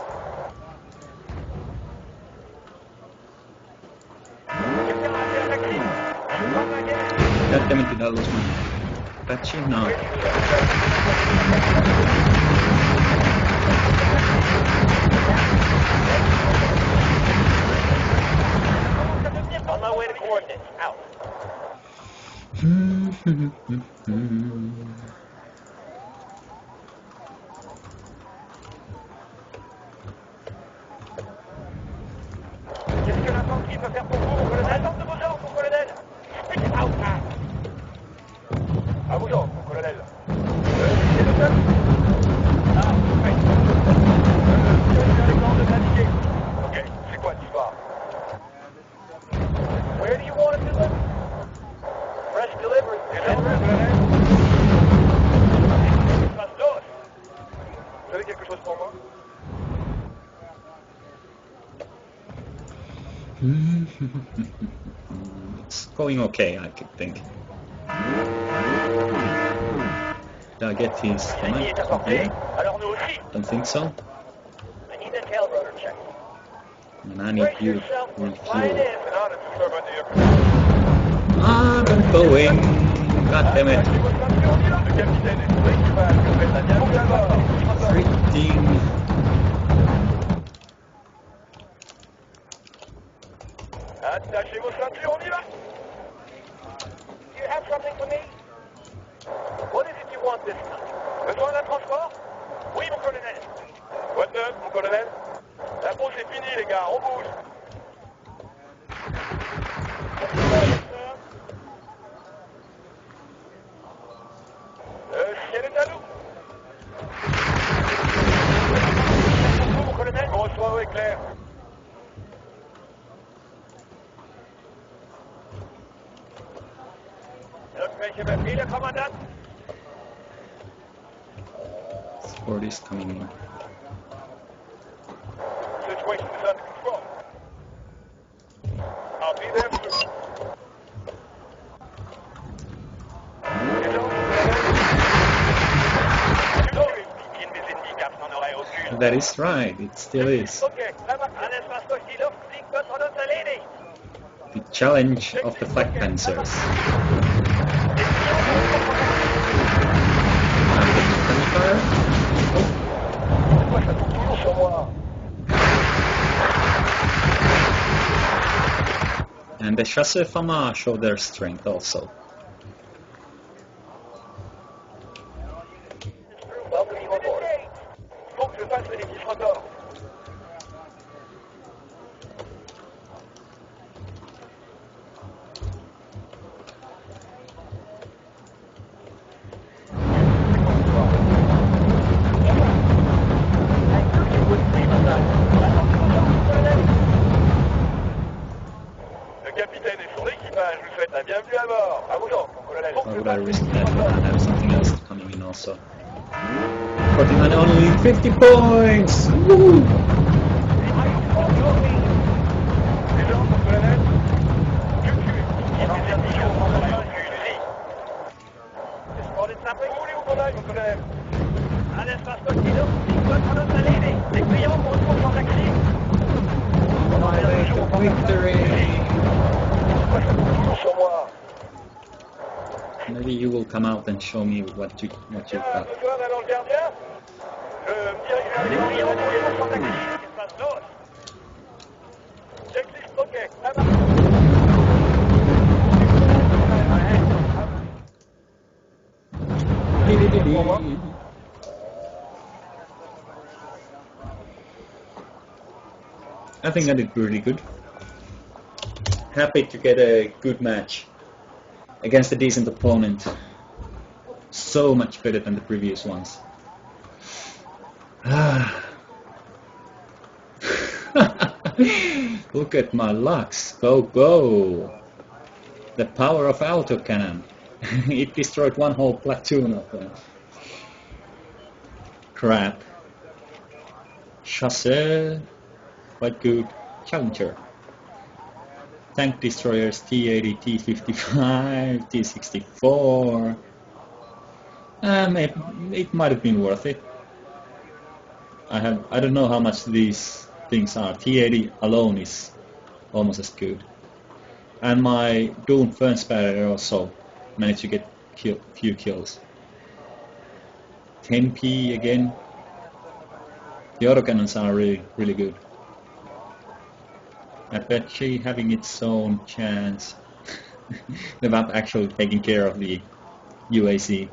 Quelqu'un a appelé un taxi? Pas ma guerre! God damn it, did I lose my patchy? No. On my way to coordinates. Out. Qu'est-ce que l'infanterie peut faire pour vous, mon colonel? Attente de vos ordres, mon colonel. Stick it out now. À vos ordres, mon colonel. C'est le seul? Ah, oui. Les camps de naviguer. Ok, c'est quoi l'histoire? Where do you want it delivered? Fresh delivery. Delivery, colonel. Vous avez quelque chose pour moi? It's going okay, I could think. Did I get his L'ennemi est à portée, here? alors nous aussi. Don't think so. I need a tail rotor check. And I need you to Fly it refuel. in. I'm going. God damn it. Le capitaine et tout l'équipage que fait la dialogue d'abord. Freaking. Attachez vos ceintures, on y va. Do you have something for me? What is it you want this time? Besoin d'un transport? Oui, mon colonel. Quoi de neuf, mon colonel? La pause est finie, les gars, on bouge. Le ciel est à nous. Bonjour, mon colonel. On reçoit au éclair. Welche Befehle, Kommandant? Sport is coming in. Situation is under control. I'll be there soon. That is right, it still is. Okay, alles was durch die Luft fliegt, wird von uns erledigt. The challenge of the Flak Panzers. Moi, ça tombe toujours sur moi. And the Chasseurs Fama show their strength also. Welcome you aboard. Faut que je fasse les petits rotors. Le capitaine et son équipage also. 49 only 50 points! Woo! Alles, was durch die Luft fliegt, wird von uns erledigt. Der Triumph und von der Krieg. My way to victory! Maybe you will come out and show me what you've got. I think I did pretty good. Happy to get a good match against a decent opponent. So much better than the previous ones. Look at my lucks. Go, go! The power of autocannon. It destroyed one whole platoon of them. Crap. Chasseur. Quite good. Challenger. Tank destroyers T-80, T-55, T-64. It might have been worth it. I don't know how much these things are. T-80 alone is almost as good. And my Doom Fern Spatter also managed to get few kills. 10p again. The autocannons are really good. I bet she having its own chance without actually taking care of the UAC.